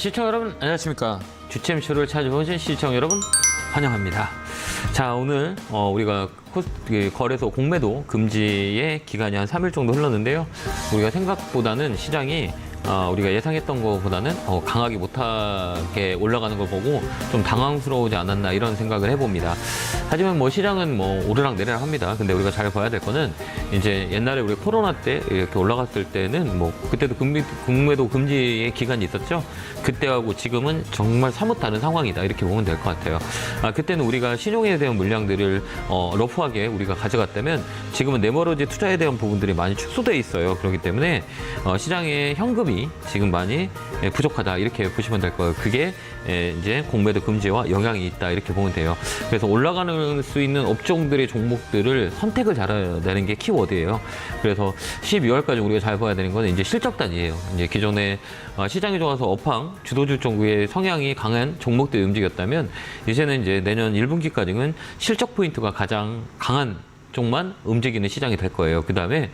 시청 여러분 안녕하십니까. 주챔쇼를 찾아오신 시청 여러분 환영합니다. 자, 오늘 우리가 거래소 공매도 금지의 기간이 한 3일 정도 흘렀는데요. 우리가 생각보다는 시장이 우리가 예상했던 것보다는 강하게 못하게 올라가는 걸 보고 좀 당황스러우지 않았나 이런 생각을 해봅니다. 하지만 뭐 시장은 뭐 오르락 내리락 합니다. 근데 우리가 잘 봐야 될 거는 이제 옛날에 우리 코로나 때 이렇게 올라갔을 때는 뭐 그때도 공매도 금지의 기간이 있었죠. 그때하고 지금은 정말 사뭇 다른 상황이다 이렇게 보면 될 것 같아요. 그때는 우리가 신용에 대한 물량들을 러프하게 우리가 가져갔다면 지금은 네머러지 투자에 대한 부분들이 많이 축소돼 있어요. 그렇기 때문에 시장의 현금이 지금 많이 부족하다 이렇게 보시면 될 거예요. 그게 이제 공매도 금지와 영향이 있다 이렇게 보면 돼요. 그래서 올라가는 수 있는 업종들의 종목들을 선택을 잘해야 되는 게 키워드예요. 그래서 12월까지 우리가 잘 봐야 되는 건 이제 실적단이에요. 이제 기존에 시장이 좋아서 업황 주도주 정도의 성향이 강한 종목들이 움직였다면 이제는 이제 내년 1분기까지는 실적 포인트가 가장 강한 쪽만 움직이는 시장이 될 거예요. 그 다음에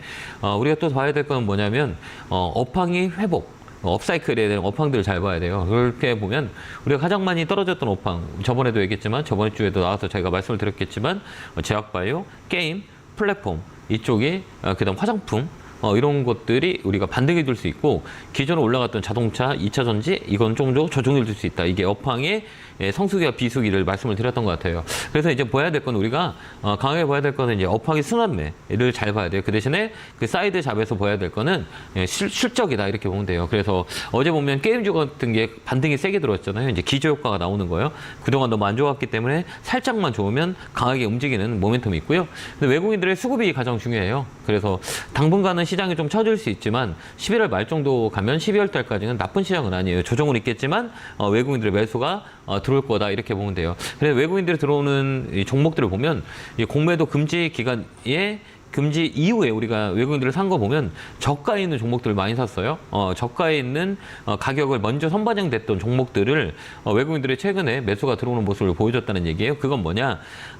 우리가 또 봐야 될 건 뭐냐면 업황이 회복, 업사이클에 대한 업황들을 잘 봐야 돼요. 그렇게 보면 우리가 가장 많이 떨어졌던 업황, 저번에도 얘기했지만 저번 주에도 나와서 저희가 말씀을 드렸겠지만 제약바이오, 게임, 플랫폼 이쪽이 그다음 화장품 이런 것들이 우리가 반등해 줄 수 있고 기존에 올라갔던 자동차, 2차 전지 이건 좀 더 조정해 줄 수 있다. 이게 업황의 성수기와 비수기를 말씀을 드렸던 것 같아요. 그래서 이제 봐야 될 건 우리가 강하게 봐야 될 거는 이제 업황의 순환매를 잘 봐야 돼요. 그 대신에 그 사이드 잡에서 봐야 될 거는 실적이다 이렇게 보면 돼요. 그래서 어제 보면 게임주 같은 게 반등이 세게 들어왔잖아요. 이제 기저 효과가 나오는 거예요. 그동안 너무 안 좋았기 때문에 살짝만 좋으면 강하게 움직이는 모멘텀이 있고요. 근데 외국인들의 수급이 가장 중요해요. 그래서 당분간은 시장이 좀 처질 수 있지만 11월 말 정도 가면 12월 달까지는 나쁜 시장은 아니에요. 조정은 있겠지만 외국인들의 매수가 들어올 거다 이렇게 보면 돼요. 그래서 외국인들이 들어오는 이 종목들을 보면 이 공매도 금지 기간에 금지 이후에 우리가 외국인들을 산 거 보면 저가에 있는 종목들을 많이 샀어요. 저가에 있는 가격을 먼저 선반영됐던 종목들을 외국인들이 최근에 매수가 들어오는 모습을 보여줬다는 얘기예요. 그건 뭐냐?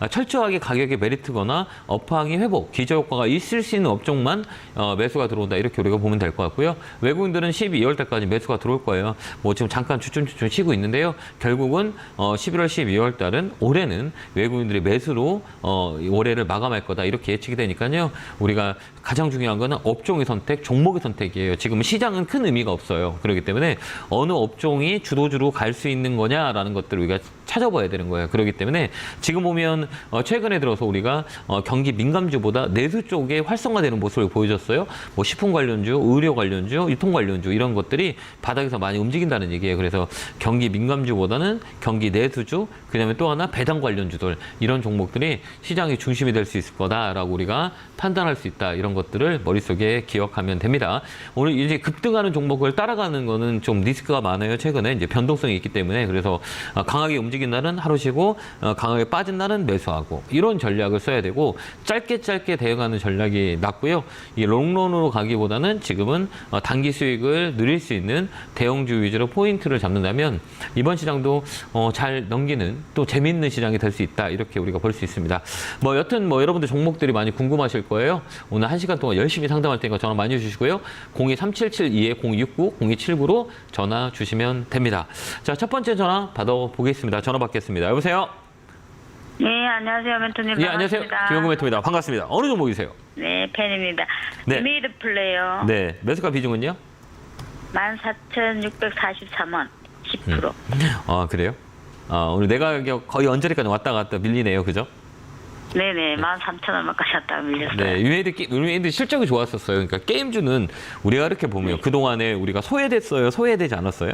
철저하게 가격이 메리트거나 업황이 회복, 기저효과가 있을 수 있는 업종만 매수가 들어온다 이렇게 우리가 보면 될 것 같고요. 외국인들은 12월 달까지 매수가 들어올 거예요. 뭐 지금 잠깐 주춤주춤 쉬고 있는데요. 결국은 11월, 12월 달은 올해는 외국인들이 매수로 올해를 마감할 거다 이렇게 예측이 되니까요. 우리가 가장 중요한 거는 업종의 선택, 종목의 선택이에요. 지금 시장은 큰 의미가 없어요. 그렇기 때문에 어느 업종이 주도주로 갈 수 있는 거냐라는 것들을 우리가 찾아봐야 되는 거예요. 그렇기 때문에 지금 보면 최근에 들어서 우리가 경기 민감주보다 내수 쪽에 활성화되는 모습을 보여줬어요. 뭐 식품 관련주, 의료 관련주, 유통 관련주 이런 것들이 바닥에서 많이 움직인다는 얘기예요. 그래서 경기 민감주보다는 경기 내수주, 그다음에 또 하나 배당 관련주들 이런 종목들이 시장의 중심이 될 수 있을 거다라고 우리가 판단할 수 있다. 이런 것들을 머릿속에 기억하면 됩니다. 오늘 이제 급등하는 종목을 따라가는 거는 좀 리스크가 많아요. 최근에 이제 변동성이 있기 때문에 그래서 강하게 움직인 날은 하루 쉬고 강하게 빠진 날은 매수하고 이런 전략을 써야 되고 짧게 대응하는 전략이 낫고요. 이 롱런으로 가기보다는 지금은 단기 수익을 누릴 수 있는 대형주 위주로 포인트를 잡는다면 이번 시장도 잘 넘기는 또 재미있는 시장이 될 수 있다. 이렇게 우리가 볼 수 있습니다. 뭐 여튼 뭐 여러분들 종목들이 많이 궁금하실 거예요. 오늘 1시간 동안 열심히 상담할 테니까 전화 많이 주시고요. 02-3772-0279로 전화 주시면 됩니다. 자, 첫 번째 전화 받아보겠습니다. 전화 받겠습니다. 여보세요? 네, 안녕하세요. 멘토님. 예, 안녕하세요. 김영구 멘토입니다. 반갑습니다. 어느 종목이세요? 네, 팬입니다. 네. 미드 플레이어. 네, 매수가 비중은요? 14,643원, 10%. 그래요? 오늘 내 가격 거의 언저리까지 왔다 갔다 밀리네요. 그죠? 네네, 13,000원까지 왔다가 밀렸어요. 네, 유메이드 실적이 좋았었어요. 그러니까 게임주는 우리가 이렇게 보면 그동안에 우리가 소외됐어요? 소외되지 않았어요?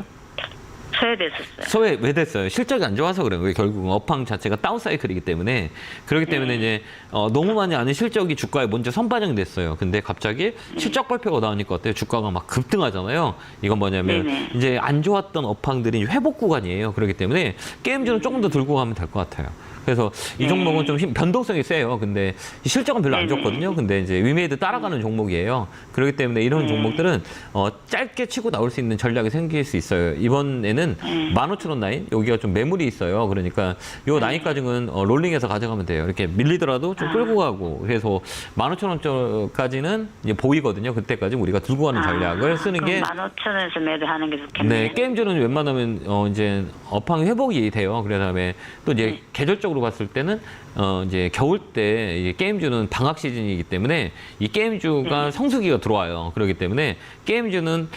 소외됐었어요. 왜 됐어요? 실적이 안 좋아서 그래요. 결국은 업황 자체가 다운사이클이기 때문에. 그렇기 때문에 이제 너무 많이 아는 실적이 주가에 먼저 선반영됐어요. 근데 갑자기 실적 발표가 나오니까 어때요? 주가가 막 급등하잖아요. 이건 뭐냐면 이제 안 좋았던 업황들이 회복 구간이에요. 그렇기 때문에 게임주는 조금 더 들고 가면 될 것 같아요. 그래서 이 종목은 좀 변동성이 세요. 근데 실적은 별로 안 좋거든요. 근데 이제 위메이드 따라가는 종목이에요. 그렇기 때문에 이런 종목들은 짧게 치고 나올 수 있는 전략이 생길 수 있어요. 이번에는 때는 15,000원 라인 여기가 좀 매물이 있어요. 그러니까 요 라인까지는 롤링해서 가져가면 돼요. 이렇게 밀리더라도 좀 끌고 가고 그래서 15,000원까지는 이제 보이거든요. 그때까지 우리가 들고 가는 전략을 쓰는 게 15,000원에서 매도하는 게 좋겠네요. 네, 게임주는 웬만하면 이제 업황이 회복이 돼요. 그다음에 또 이제 계절적으로 봤을 때는 이제 겨울 때 이제 게임주는 방학 시즌이기 때문에 이 게임주가 성수기가 들어와요. 그렇기 때문에 게임주는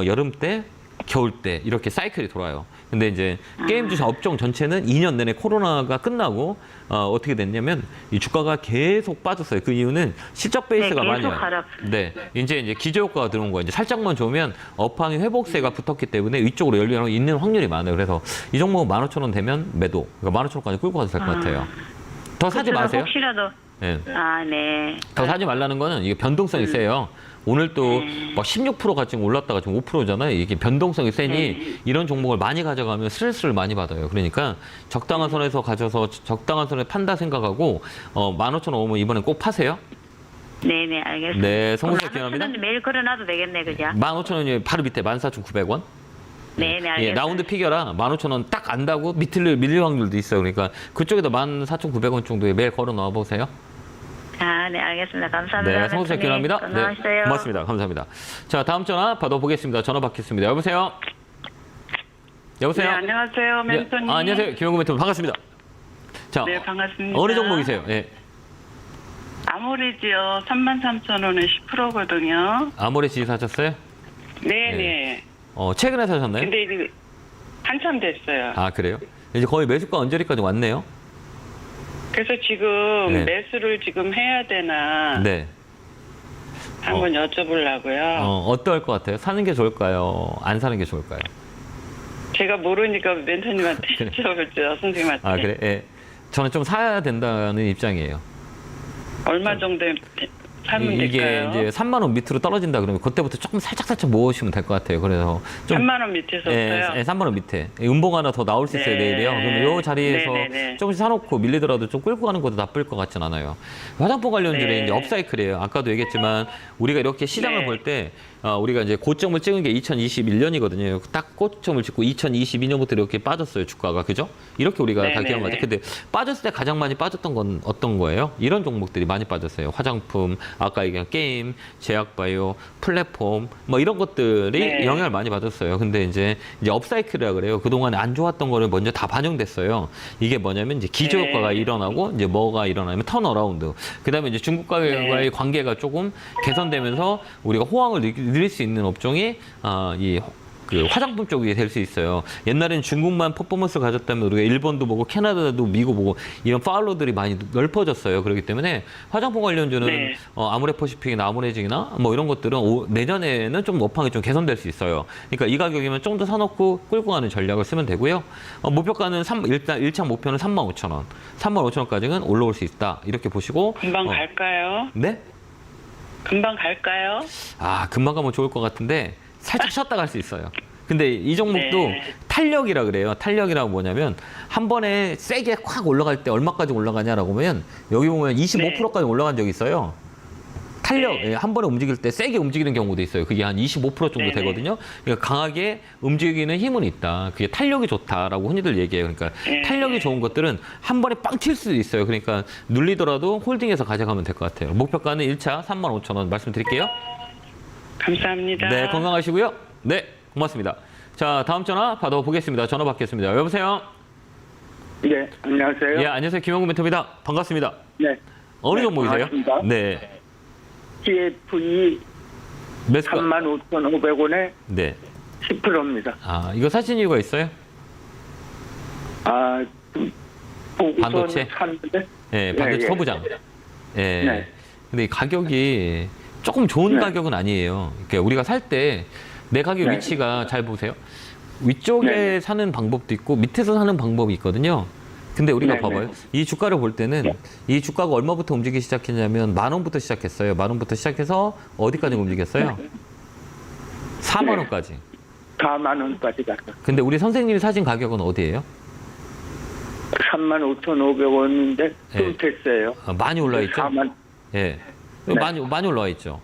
여름 때, 겨울 때 이렇게 사이클이 돌아요. 근데 이제 게임주 업종 전체는 2년 내내 코로나가 끝나고 어떻게 됐냐면 이 주가가 계속 빠졌어요. 그 이유는 실적 베이스가 많이 계속 하락. 네, 이제 기저효과가 들어온 거예요. 이제 살짝만 좋으면 업황이 회복세가 붙었기 때문에 위쪽으로 열리는 있는 확률이 많아요. 그래서 이 종목은 15,000원 되면 매도. 그러니까 15,000원까지 끌고 가도 될 것 같아요. 더 사지 마세요. 혹시라도 네. 네. 더 사지 말라는 거는 이게 변동성이 세요. 오늘 또 막 16%가 지금 올랐다가 지금 5%잖아요. 이게 변동성이 세니 이런 종목을 많이 가져가면 스트레스를 많이 받아요. 그러니까 적당한 선에서 가져서 적당한 선에 판다 생각하고 15,000원 오면 이번엔 꼭 파세요. 네네, 알겠습니다. 네, 성공적 기원합니다. 매일 걸어놔도 되겠네, 그죠? 15,000원이 바로 밑에 14,900원. 네네, 알겠습니다. 예, 라운드 피겨라 15,000원 딱 안다고 밑을 밀릴 확률도 있어요. 그러니까 그쪽에다 14,900원 정도에 매일 걸어 넣어 보세요. 네, 알겠습니다. 감사합니다. 네, 성공적 기원합니다. 네, 건강하세요. 고맙습니다. 감사합니다. 자, 다음 전화 받아보겠습니다. 전화 받겠습니다. 여보세요? 여보세요? 네, 안녕하세요, 멘토님. 안녕하세요. 김영구 멘토 반갑습니다. 자, 네, 반갑습니다. 어느 종목이세요? 예. 아모레지요. 33,000원에 10%거든요. 아모레지 사셨어요? 네, 네. 네. 최근에 사셨나요? 근데 이제 한참 됐어요. 아, 그래요? 이제 거의 매수가 언저리까지 왔네요. 그래서 지금 네. 매수를 지금 해야 되나 네. 한번 여쭤보려고요. 어떨 것 같아요? 사는 게 좋을까요? 안 사는 게 좋을까요? 제가 모르니까 멘토님한테 그래. 여쭤보죠, 선생님한테. 아, 그래? 예. 저는 좀 사야 된다는 입장이에요. 얼마 정도 사면 이게 될까요? 이제 3만 원 밑으로 떨어진다 그러면 그때부터 조금 살짝 모으시면 될 것 같아요. 그래서 좀 3만 원 밑에서요. 예, 3만 원 밑에 음봉 하나 더 나올 수 있어요. 네. 내일이요. 그러면 이 자리에서 네. 조금씩 사놓고 밀리더라도 좀 끌고 가는 것도 나쁠 것 같진 않아요. 화장품 관련주는 네. 이제 업사이클이에요. 아까도 얘기했지만 우리가 이렇게 시장을 네. 볼 때 우리가 이제 고점을 찍은 게 2021년이거든요. 딱 고점을 찍고 2022년부터 이렇게 빠졌어요. 주가가 그죠? 이렇게 우리가 다 네, 기억하죠. 네. 근데 빠졌을 때 가장 많이 빠졌던 건 어떤 거예요? 이런 종목들이 많이 빠졌어요. 화장품, 아까 얘기한 게임, 제약바이오, 플랫폼 뭐 이런 것들이 네. 영향을 많이 받았어요. 근데 이제 그동안에 안 좋았던 거를 먼저 다 반영됐어요. 이게 뭐냐면 이제 기저 효과가 네. 일어나고 이제 뭐가 일어나면 턴어라운드. 그다음에 이제 중국과의 네. 관계가 조금 개선되면서 우리가 호황을 누릴 수 있는 업종이 그 화장품 쪽이 될 수 있어요. 옛날에는 중국만 퍼포먼스를 가졌다면 우리가 일본도 보고 캐나다도 미국 보고 이런 팔로들이 많이 넓어졌어요. 그렇기 때문에 화장품 관련주는 네. 아모레퍼시픽이나 아모레직이나 뭐 이런 것들은 내년에는 좀 업황이 좀 개선될 수 있어요. 그러니까 이 가격이면 좀 더 사놓고 끌고 가는 전략을 쓰면 되고요. 목표가는 일단 1차 목표는 35,000원. 35,000원까지는 올라올 수 있다. 이렇게 보시고 금방 갈까요? 네? 금방 갈까요? 금방 가면 좋을 것 같은데 살짝 쉬었다 갈 수 있어요. 근데 이 종목도 네. 탄력이라 그래요. 탄력이라고 뭐냐면 한 번에 세게 확 올라갈 때 얼마까지 올라가냐라고 보면 여기 보면 25%까지 올라간 적이 있어요. 탄력, 네. 한 번에 움직일 때 세게 움직이는 경우도 있어요. 그게 한 25% 정도 네네. 되거든요. 그러니까 강하게 움직이는 힘은 있다. 그게 탄력이 좋다라고 흔히들 얘기해요. 그러니까 네. 탄력이 좋은 것들은 한 번에 빵 칠 수도 있어요. 그러니까 눌리더라도 홀딩해서 가져가면 될 것 같아요. 목표가는 1차 35,000원 말씀드릴게요. 감사합니다. 네, 건강하시고요. 네, 고맙습니다. 자, 다음 전화 받아보겠습니다. 전화 받겠습니다. 여보세요? 네, 안녕하세요. 예, 안녕하세요. 김영구 멘토입니다. 반갑습니다. 네, 어느 네, 종목이세요? 반갑습니다. 네. TFE 매수가. 35,500원에 네. 10%입니다. 이거 사신 이유가 있어요? 보고선 반도체? 샀는데. 네, 반도체 예. 소부장. 예. 네. 근데 이 가격이 조금 좋은 네. 가격은 아니에요. 그러니까 우리가 살 때 내 가격 네. 위치가 잘 보세요. 위쪽에 네. 사는 방법도 있고 밑에서 사는 방법이 있거든요. 근데 우리가 네, 봐봐요. 네. 이 주가를 볼 때는 이 주가가 얼마부터 움직이기 시작했냐면 10,000원부터 시작했어요. 10,000원부터 시작해서 어디까지 움직였어요? 4만 원까지. 4만 원까지 갔어. 근데 우리 선생님이 사신 가격은 어디예요? 35,500원인데 네. 좀 됐어요. 많이 올라 있죠? 4만. 예. 네. 많이 올라와 있죠.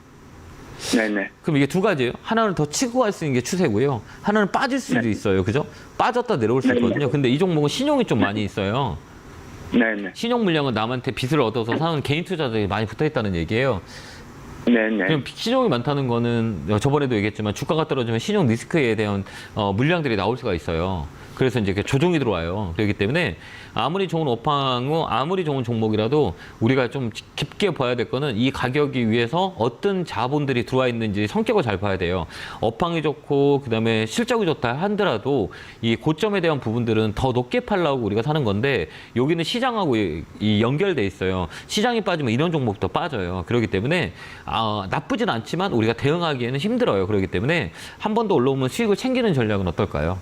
네네. 그럼 이게 두 가지예요. 하나는 더 치고 갈 수 있는 게 추세고요. 하나는 빠질 수도 네. 있어요. 그죠? 빠졌다 내려올 수 네. 있거든요. 근데 이 종목은 신용이 좀 많이 있어요. 네네. 신용 물량은 남한테 빚을 얻어서 사는 개인 투자자들이 많이 붙어 있다는 얘기예요. 네네. 그럼 신용이 많다는 거는 저번에도 얘기했지만 주가가 떨어지면 신용 리스크에 대한 물량들이 나올 수가 있어요. 그래서 이제 조정이 들어와요. 그렇기 때문에 아무리 좋은 업황, 아무리 좋은 종목이라도 우리가 좀 깊게 봐야 될 거는 이 가격이 위해서 어떤 자본들이 들어와 있는지 성격을 잘 봐야 돼요. 업황이 좋고 그다음에 실적이 좋다 하더라도 이 고점에 대한 부분들은 더 높게 팔라고 우리가 사는 건데 여기는 시장하고 이 연결돼 있어요. 시장이 빠지면 이런 종목도 빠져요. 그렇기 때문에 나쁘진 않지만 우리가 대응하기에는 힘들어요. 그렇기 때문에 한 번 더 올라오면 수익을 챙기는 전략은 어떨까요?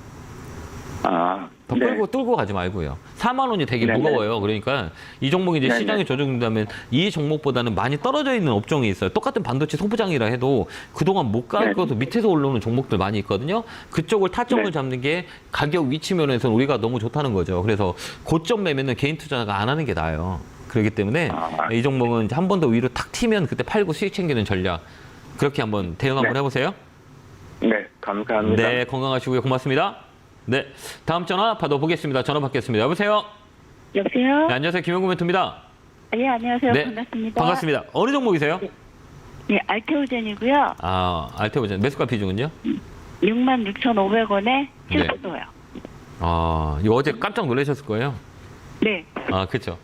더 네. 뚫고 가지 말고요. 4만 원이 되게 네네. 무거워요. 그러니까 이 종목이 이제 네네. 시장이 조정된다면 이 종목보다는 많이 떨어져 있는 업종이 있어요. 똑같은 반도체 소부장이라 해도 그동안 못 가고도 밑에서 올라오는 종목들 많이 있거든요. 그쪽을 타점을 네. 잡는 게 가격 위치 면에서는 우리가 너무 좋다는 거죠. 그래서 고점 매매는 개인 투자가 안 하는 게 나아요. 그렇기 때문에 이 종목은 한 번 더 위로 탁 튀면 그때 팔고 수익 챙기는 전략. 그렇게 한번 대응 한번 네. 해보세요. 네, 감사합니다. 네, 건강하시고요. 고맙습니다. 네, 다음 전화 받아보겠습니다. 전화 받겠습니다. 여보세요? 여보세요? 네, 안녕하세요. 김영구 멘토입니다. 예, 안녕하세요. 네, 반갑습니다. 반갑습니다. 어느 종목이세요? 예, 알테오젠이고요. 알테오젠. 매수가 비중은요? 66,500원에 네. 7%요. 이거 어제 깜짝 놀라셨을 거예요. 네. 그쵸.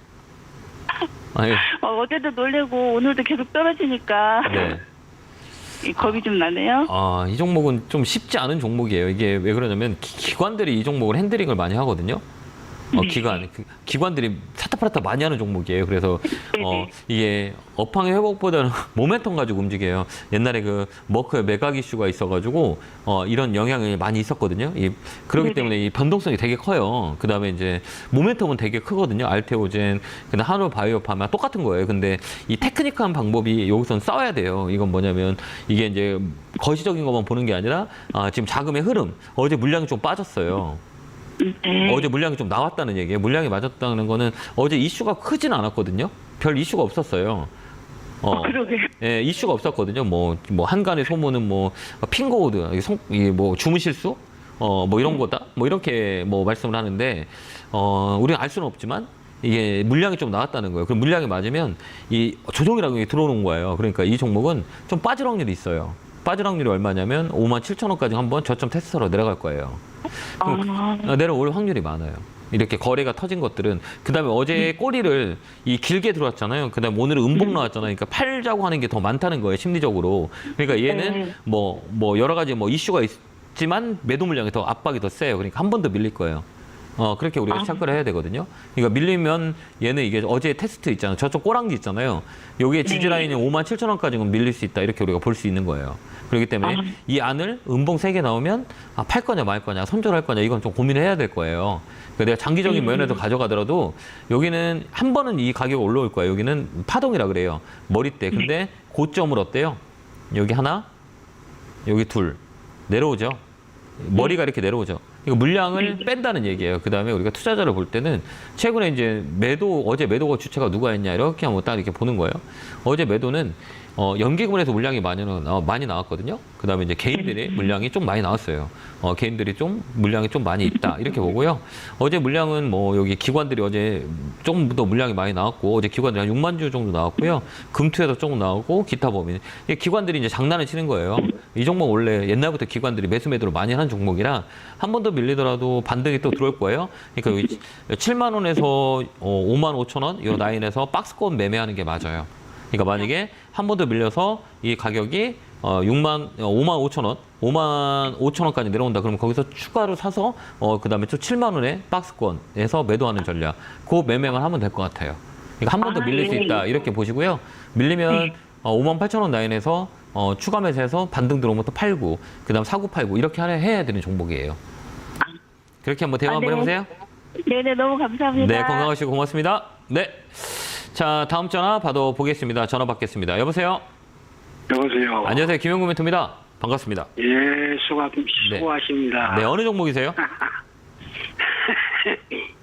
예. 어제도 놀래고 오늘도 계속 떨어지니까 네. 겁이 좀 나네요. 이 종목은 좀 쉽지 않은 종목이에요. 이게 왜 그러냐면 기관들이 이 종목을 핸들링을 많이 하거든요. 기관들이 사타팔타 많이 하는 종목이에요. 그래서 이게 업황의 회복보다는 모멘텀 가지고 움직여요. 옛날에 그 머크의 매각 이슈가 있어가지고 이런 영향이 많이 있었거든요. 그렇기 때문에 이 변동성이 되게 커요. 그 다음에 이제 모멘텀은 되게 크거든요. 알테오젠, 근데 한올바이오파마 똑같은 거예요. 근데 이 테크니컬한 방법이 여기선 써야 돼요. 이건 뭐냐면 이게 이제 거시적인 것만 보는 게 아니라 지금 자금의 흐름, 어제 물량이 좀 빠졌어요. 네. 어제 물량이 좀 나왔다는 얘기예요. 물량이 맞았다는 거는 어제 이슈가 크진 않았거든요. 별 이슈가 없었어요. 그러게. 예, 이슈가 없었거든요. 뭐 한간의 소문은 핑거우드, 뭐 주문 실수, 뭐 이런 거다, 뭐 이렇게 뭐 말씀을 하는데 우리가 알 수는 없지만 이게 물량이 좀 나왔다는 거예요. 그럼 물량이 맞으면 이 조정이라는 게 들어오는 거예요. 그러니까 이 종목은 좀 빠질 확률이 있어요. 빠질 확률이 얼마냐면 57,000원까지 한번 저점 테스트로 내려갈 거예요. 내려올 확률이 많아요. 이렇게 거래가 터진 것들은. 그 다음에 어제 꼬리를 길게 들어왔잖아요. 그 다음에 오늘은 음봉 나왔잖아요. 그러니까 팔자고 하는 게 더 많다는 거예요. 심리적으로. 그러니까 얘는 뭐 여러 가지 이슈가 있지만 매도 물량이 더 압박이 더 세요. 그러니까 한 번 더 밀릴 거예요. 그렇게 우리가 체크를 해야 되거든요. 그러니까 밀리면 얘는 이게 어제 테스트 있잖아요. 저쪽 꼬랑지 있잖아요. 여기에 지지라인이 57,000원까지는 밀릴 수 있다. 이렇게 우리가 볼 수 있는 거예요. 그렇기 때문에 이 안을 음봉 3개 나오면 팔 거냐 말 거냐 손절할 거냐 이건 좀 고민을 해야 될 거예요. 그러니까 내가 장기적인 면에서 가져가더라도 여기는 한 번은 이 가격 올라올 거예요. 여기는 파동이라 그래요. 머리대. 근데 고점을 어때요? 여기 하나, 여기 둘 내려오죠. 머리가 이렇게 내려오죠. 이거 물량을 뺀다는 얘기예요. 그 다음에 우리가 투자자를 볼 때는 최근에 이제 어제 매도가 주체가 누가 했냐 이렇게 한번 딱 이렇게 보는 거예요. 어제 매도는 연기금에서 물량이 많이 나왔거든요. 그 다음에 이제 개인들이 물량이 좀 많이 나왔어요. 개인들이 좀 물량이 좀 많이 있다 이렇게 보고요. 어제 물량은 여기 기관들이 어제 조금 더 물량이 많이 나왔고 어제 기관들이 한 6만 주 정도 나왔고요. 금투에도 조금 나오고 기타 범위. 기관들이 이제 장난을 치는 거예요. 이 종목 원래 옛날부터 기관들이 매수매도를 많이 하는 종목이라 한 번 더 밀리더라도 반등이 또 들어올 거예요. 그러니까 7만 원에서 5만 5천 원 이 라인에서 박스권 매매하는 게 맞아요. 그러니까 만약에 한 번 더 밀려서 이 가격이 5만 5천 원, 5만 5천 원까지 내려온다. 그러면 거기서 추가로 사서 그다음에 또 7만 원에 박스권에서 매도하는 전략. 그 매매만 하면 될 것 같아요. 그러니까 한 번 더 밀릴 수 있다. 이렇게 보시고요. 밀리면 5만 8천 원 라인에서 추가 매수해서 반등 들어오면 또 팔고 그다음 사고 팔고 이렇게 해야 되는 종목이에요. 그렇게 한번 대화 한번 해보세요. 네네, 너무 감사합니다. 네, 건강하시고 고맙습니다. 네. 자, 다음 전화 받아보겠습니다. 전화 받겠습니다. 여보세요? 여보세요. 안녕하세요. 김영구 멘토입니다. 반갑습니다. 예, 수고하십니다. 네, 어느 종목이세요?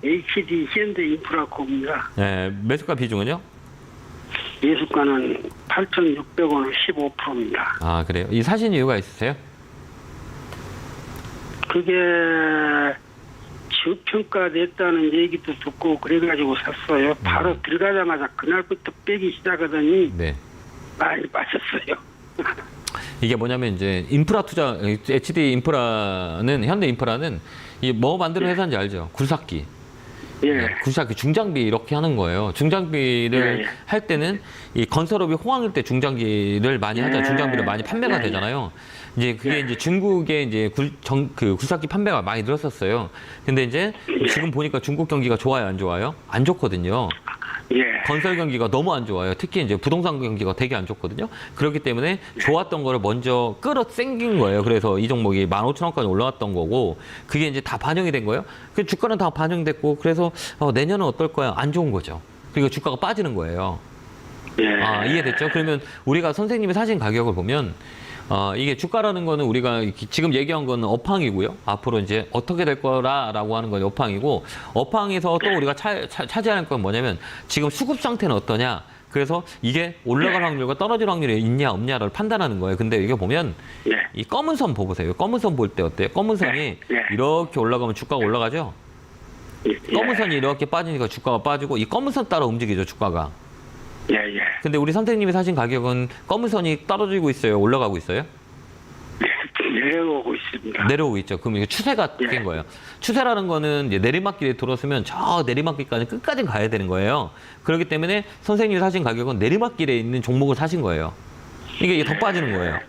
HD 현대인프라코입니다. 네, 매수가 비중은요? 예수가는 8,600원은 15%입니다. 아, 그래요? 이 사신 이유가 있으세요? 그게 저평가 됐다는 얘기도 듣고 그래가지고 샀어요. 바로 들어가자마자 그날부터 빼기 시작하더니 네. 많이 빠졌어요. 이게 뭐냐면 이제 인프라 투자, HD 인프라는, 현대 인프라는 이 뭐 만드는 회사인지 알죠? 굴삭기. 예. 굴삭기 중장비 이렇게 하는 거예요. 중장비를 예, 예. 할 때는 이 건설업이 호황일 때 중장비를 많이 하잖아요. 중장비를 많이 판매가 되잖아요. 이제 그게 이제 중국에 이제 그 굴삭기 판매가 많이 늘었었어요. 근데 이제 지금 보니까 중국 경기가 좋아요, 안 좋아요? 안 좋거든요. 예. 건설 경기가 너무 안 좋아요. 특히 이제 부동산 경기가 되게 안 좋거든요. 그렇기 때문에 좋았던 거를 먼저 끌어 당긴 거예요. 그래서 이 종목이 15,000원까지 올라왔던 거고, 그게 이제 다 반영이 된 거예요. 그 주가는 다 반영됐고, 그래서 내년은 어떨 거야? 안 좋은 거죠. 그리고 주가가 빠지는 거예요. 예. 아, 이해됐죠? 그러면 우리가 선생님이 사신 가격을 보면, 이게 주가라는 거는 우리가 지금 얘기한 거는 업황이고요. 앞으로 이제 어떻게 될 거라라고 하는 건 업황이고, 업황에서 또 우리가 차지하는 건 뭐냐면 지금 수급 상태는 어떠냐. 그래서 이게 올라갈 확률과 떨어질 확률이 있냐 없냐를 판단하는 거예요. 근데 이게 보면 예. 이 검은 선 보세요. 검은 선 볼 때 어때요? 검은 선이 이렇게 올라가면 주가가 올라가죠? 검은 선이 이렇게 빠지니까 주가가 빠지고 이 검은 선 따라 움직이죠, 주가가. 예, 예. 근데 우리 선생님이 사신 가격은 검은 선이 떨어지고 있어요? 올라가고 있어요? 내려오고 있습니다. 내려오고 있죠. 그럼 이게 추세가 낀 거예요. 추세라는 거는 이제 내리막길에 들어서면 저 내리막길까지 끝까지 가야 되는 거예요. 그렇기 때문에 선생님이 사신 가격은 내리막길에 있는 종목을 사신 거예요. 이게 더 빠지는 거예요.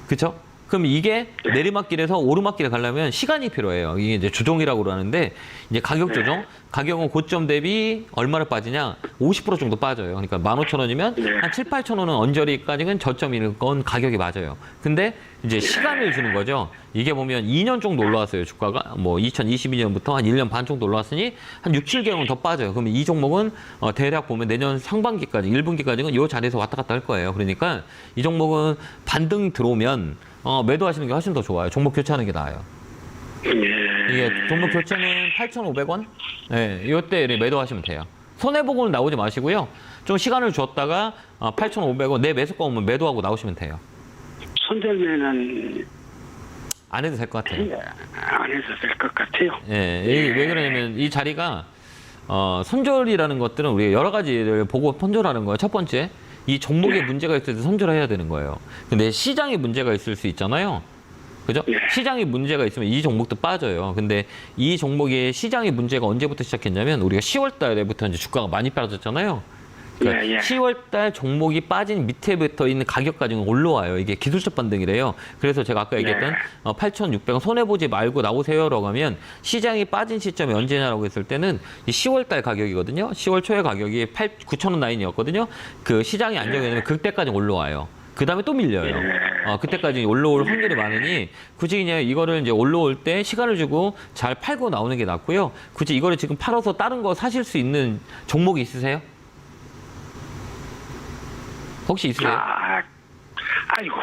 그렇죠? 그럼 이게 내리막길에서 오르막길에 가려면 시간이 필요해요. 이게 이제 조정이라고 그러는데 이제 가격 조정, 가격은 고점 대비 얼마를 빠지냐? 50% 정도 빠져요. 그러니까 15,000원이면 한 7, 8,000원은 언저리까지는 저점인 건 가격이 맞아요. 근데 이제 시간을 주는 거죠. 이게 보면 2년 정도 올라왔어요. 주가가 뭐 2022년부터 한 1년 반 정도 올라왔으니 한 6, 7개월은 더 빠져요. 그러면 이 종목은 대략 보면 내년 상반기까지, 1분기까지는 이 자리에서 왔다 갔다 할 거예요. 그러니까 이 종목은 반등 들어오면 매도하시는 게 훨씬 더 좋아요. 종목 교체하는 게 나아요. 이게 종목 교체는 8,500원? 네, 이때 매도하시면 돼요. 손해보고는 나오지 마시고요. 좀 시간을 줬다가 8,500원 내 매수가 오면 매도하고 나오시면 돼요. 손절매는 안 해도 될 것 같아요. 안 해도 될 것 같아요. 예, 이게 왜 그러냐면 이 자리가 선절이라는 것들은 우리가 여러 가지를 보고 선절하는 거예요. 첫 번째, 이 종목에 문제가 있을 때 선절해야 되는 거예요. 근데 시장에 문제가 있을 수 있잖아요. 그죠? 시장에 문제가 있으면 이 종목도 빠져요. 근데 이 종목의 시장의 문제가 언제부터 시작했냐면 우리가 10월 달에부터 이제 주가가 많이 빠졌잖아요. 그러니까 10월 달 종목이 빠진 밑에부터 있는 가격까지는 올라와요. 이게 기술적 반등이래요. 그래서 제가 아까 얘기했던 8,600원 손해보지 말고 나오세요라고 하면 시장이 빠진 시점이 언제냐라고 했을 때는 이 10월 달 가격이거든요. 10월 초에 가격이 9,000원 라인이었거든요. 그 시장이 안정되면 그때까지 올라와요. 그 다음에 또 밀려요. 그때까지 올라올 확률이 많으니 굳이 그냥 이거를 이제 올라올 때 시간을 주고 잘 팔고 나오는 게 낫고요. 굳이 이거를 지금 팔아서 다른 거 사실 수 있는 종목이 있으세요? 혹시 있으세요? 아이고,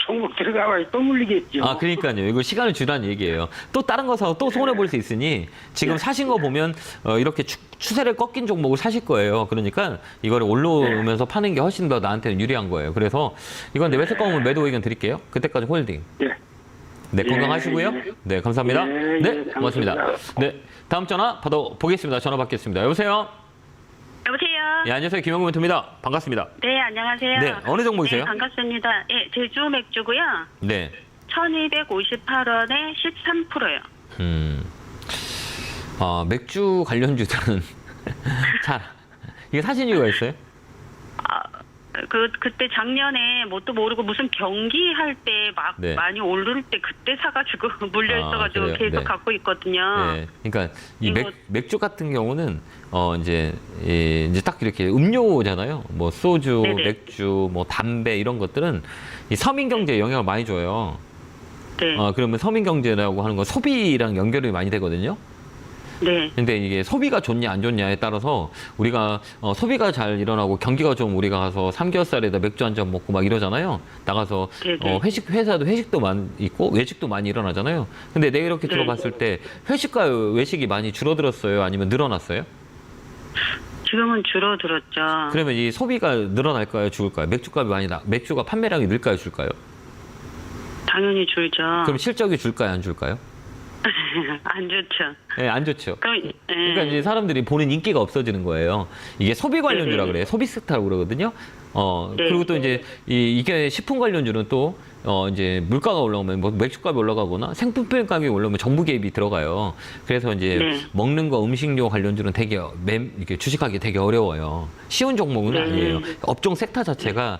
종목 들어가봐야 또 물리겠죠. 그러니까요. 이거 시간을 주라는 얘기예요. 또 다른 거 사서 또 손해볼 수 있으니 지금 사신 거 보면 이렇게 추세를 꺾인 종목을 사실 거예요. 그러니까 이거를 올라오면서 파는 게 훨씬 더 나한테는 유리한 거예요. 그래서 이건 내 매수 가면 매도 의견 드릴게요. 그때까지 홀딩. 네, 건강하시고요. 네, 감사합니다. 네, 고맙습니다. 네, 다음 전화 받아보겠습니다. 전화 받겠습니다. 여보세요? 여보세요? 예, 안녕하세요. 김영구 멘토입니다. 반갑습니다. 네, 안녕하세요. 네, 어느 종목이세요? 네, 반갑습니다. 예, 제주 맥주고요. 네. 1,258원에 13%요. 맥주 관련주들은 잘 이게 사신 이유가 있어요? 그때 작년에 뭣도 모르고 무슨 경기 할 때 막 많이 오를 때 그때 사가지고 물려 있어가지고 그래요? 계속 네. 갖고 있거든요. 네, 그러니까 이 이거- 맥주 같은 경우는 이제 딱 이렇게 음료잖아요. 뭐 소주, 네네. 맥주, 뭐 담배 이런 것들은 이 서민 경제에 영향을 많이 줘요. 네. 그러면 서민 경제라고 하는 건 소비랑 연결이 많이 되거든요. 네. 근데 이게 소비가 좋냐 안 좋냐에 따라서 우리가 소비가 잘 일어나고 경기가 좀 우리가 가서 삼겹살에다 맥주 한 잔 먹고 막 이러잖아요. 나가서 네네. 회사도 회식도 많이 있고 외식도 많이 일어나잖아요. 근데 내가 이렇게 네. 들어봤을 때 회식과 외식이 많이 줄어들었어요? 아니면 늘어났어요? 지금은 줄어들었죠. 그러면 이 소비가 늘어날까요, 줄까요? 맥주값이 맥주가 판매량이 늘까요, 줄까요? 당연히 줄죠. 그럼 실적이 줄까요, 안 줄까요? 안 좋죠. 네, 안 좋죠. 그럼, 그러니까 이제 사람들이 보는 인기가 없어지는 거예요. 이게 소비 관련주라 그래요. 소비 스타라고 그러거든요. 네. 그리고 또 이제 이게 식품 관련주는 또 이제 물가가 올라오면 뭐 맥주값이 올라가거나 생필품 가격이 올라오면 정부 개입이 들어가요. 그래서 이제 네. 먹는 거 음식료 관련주는 되게 이렇게 주식하기 되게 어려워요. 쉬운 종목은 네. 아니에요. 업종 섹터 자체가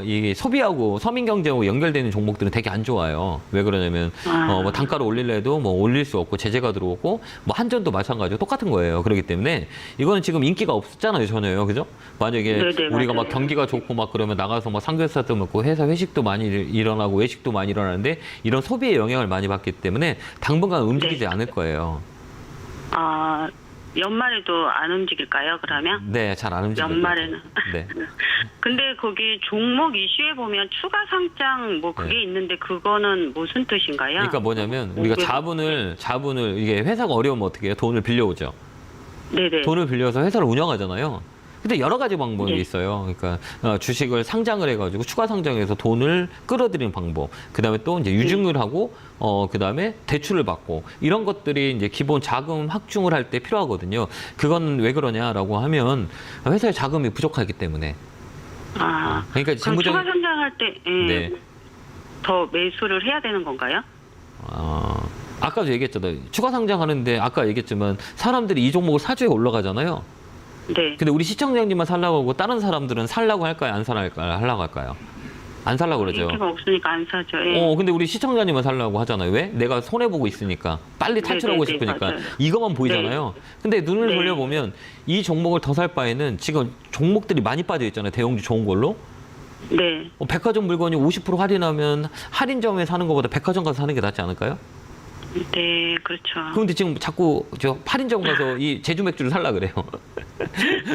이 소비하고 서민 경제하고 연결되는 종목들은 되게 안 좋아요. 왜 그러냐면 뭐 단가를 올리려도 뭐 올릴 수 없고 제재가 들어오고 뭐 한전도 마찬가지로 똑같은 거예요. 그렇기 때문에 이거는 지금 인기가 없잖아요, 전혀요. 그죠? 만약에 네네, 우리가 막 맞아요. 경기가 좋고 막 그러면 나가서 막 삼겹살도 먹고 회사 회식도 많이 일어나고 외식도 많이 일어나는데 이런 소비에 영향을 많이 받기 때문에 당분간 움직이지 않을 거예요. 연말에도 안 움직일까요, 그러면? 네, 잘 안 움직여요. 연말에는. 네. 근데 거기 종목 이슈에 보면 추가 상장 뭐 그게 네. 있는데 그거는 무슨 뜻인가요? 그러니까 뭐냐면 우리가 자본을 이게 회사가 어려우면 어떻게 해요? 돈을 빌려오죠. 네네. 돈을 빌려서 회사를 운영하잖아요. 근데 여러 가지 방법이 네. 있어요. 그러니까 주식을 상장을 해가지고 추가 상장해서 돈을 끌어들이는 방법. 그다음에 또 이제 유증을 하고 그다음에 대출을 받고 이런 것들이 이제 기본 자금 확충을 할 때 필요하거든요. 그건 왜 그러냐라고 하면 회사의 자금이 부족하기 때문에. 그러니까 그럼 재무적인 추가 상장할 때 네. 더 매수를 해야 되는 건가요? 아까도 얘기했잖아요. 추가 상장하는데 아까 얘기했지만 사람들이 이 종목을 사주에 올라가잖아요. 네. 근데 우리 시청자님만 살라고 하고 다른 사람들은 살라고 할까요? 안 살라고 할까요? 안 살라고 그러죠. 인기가 없으니까 안 사죠. 예. 근데 우리 시청자님만 살라고 하잖아요. 왜? 내가 손해보고 있으니까. 빨리 탈출하고 네, 싶으니까. 맞아요. 이것만 보이잖아요. 근데 눈을 네. 돌려보면 이 종목을 더 살 바에는 지금 종목들이 많이 빠져 있잖아요. 대형주 좋은 걸로. 네. 백화점 물건이 50% 할인하면 할인점에 사는 것보다 백화점 가서 사는 게 낫지 않을까요? 네, 그렇죠. 그런데 지금 자꾸 저 할인점 가서 이 제주 맥주를 살라 그래요.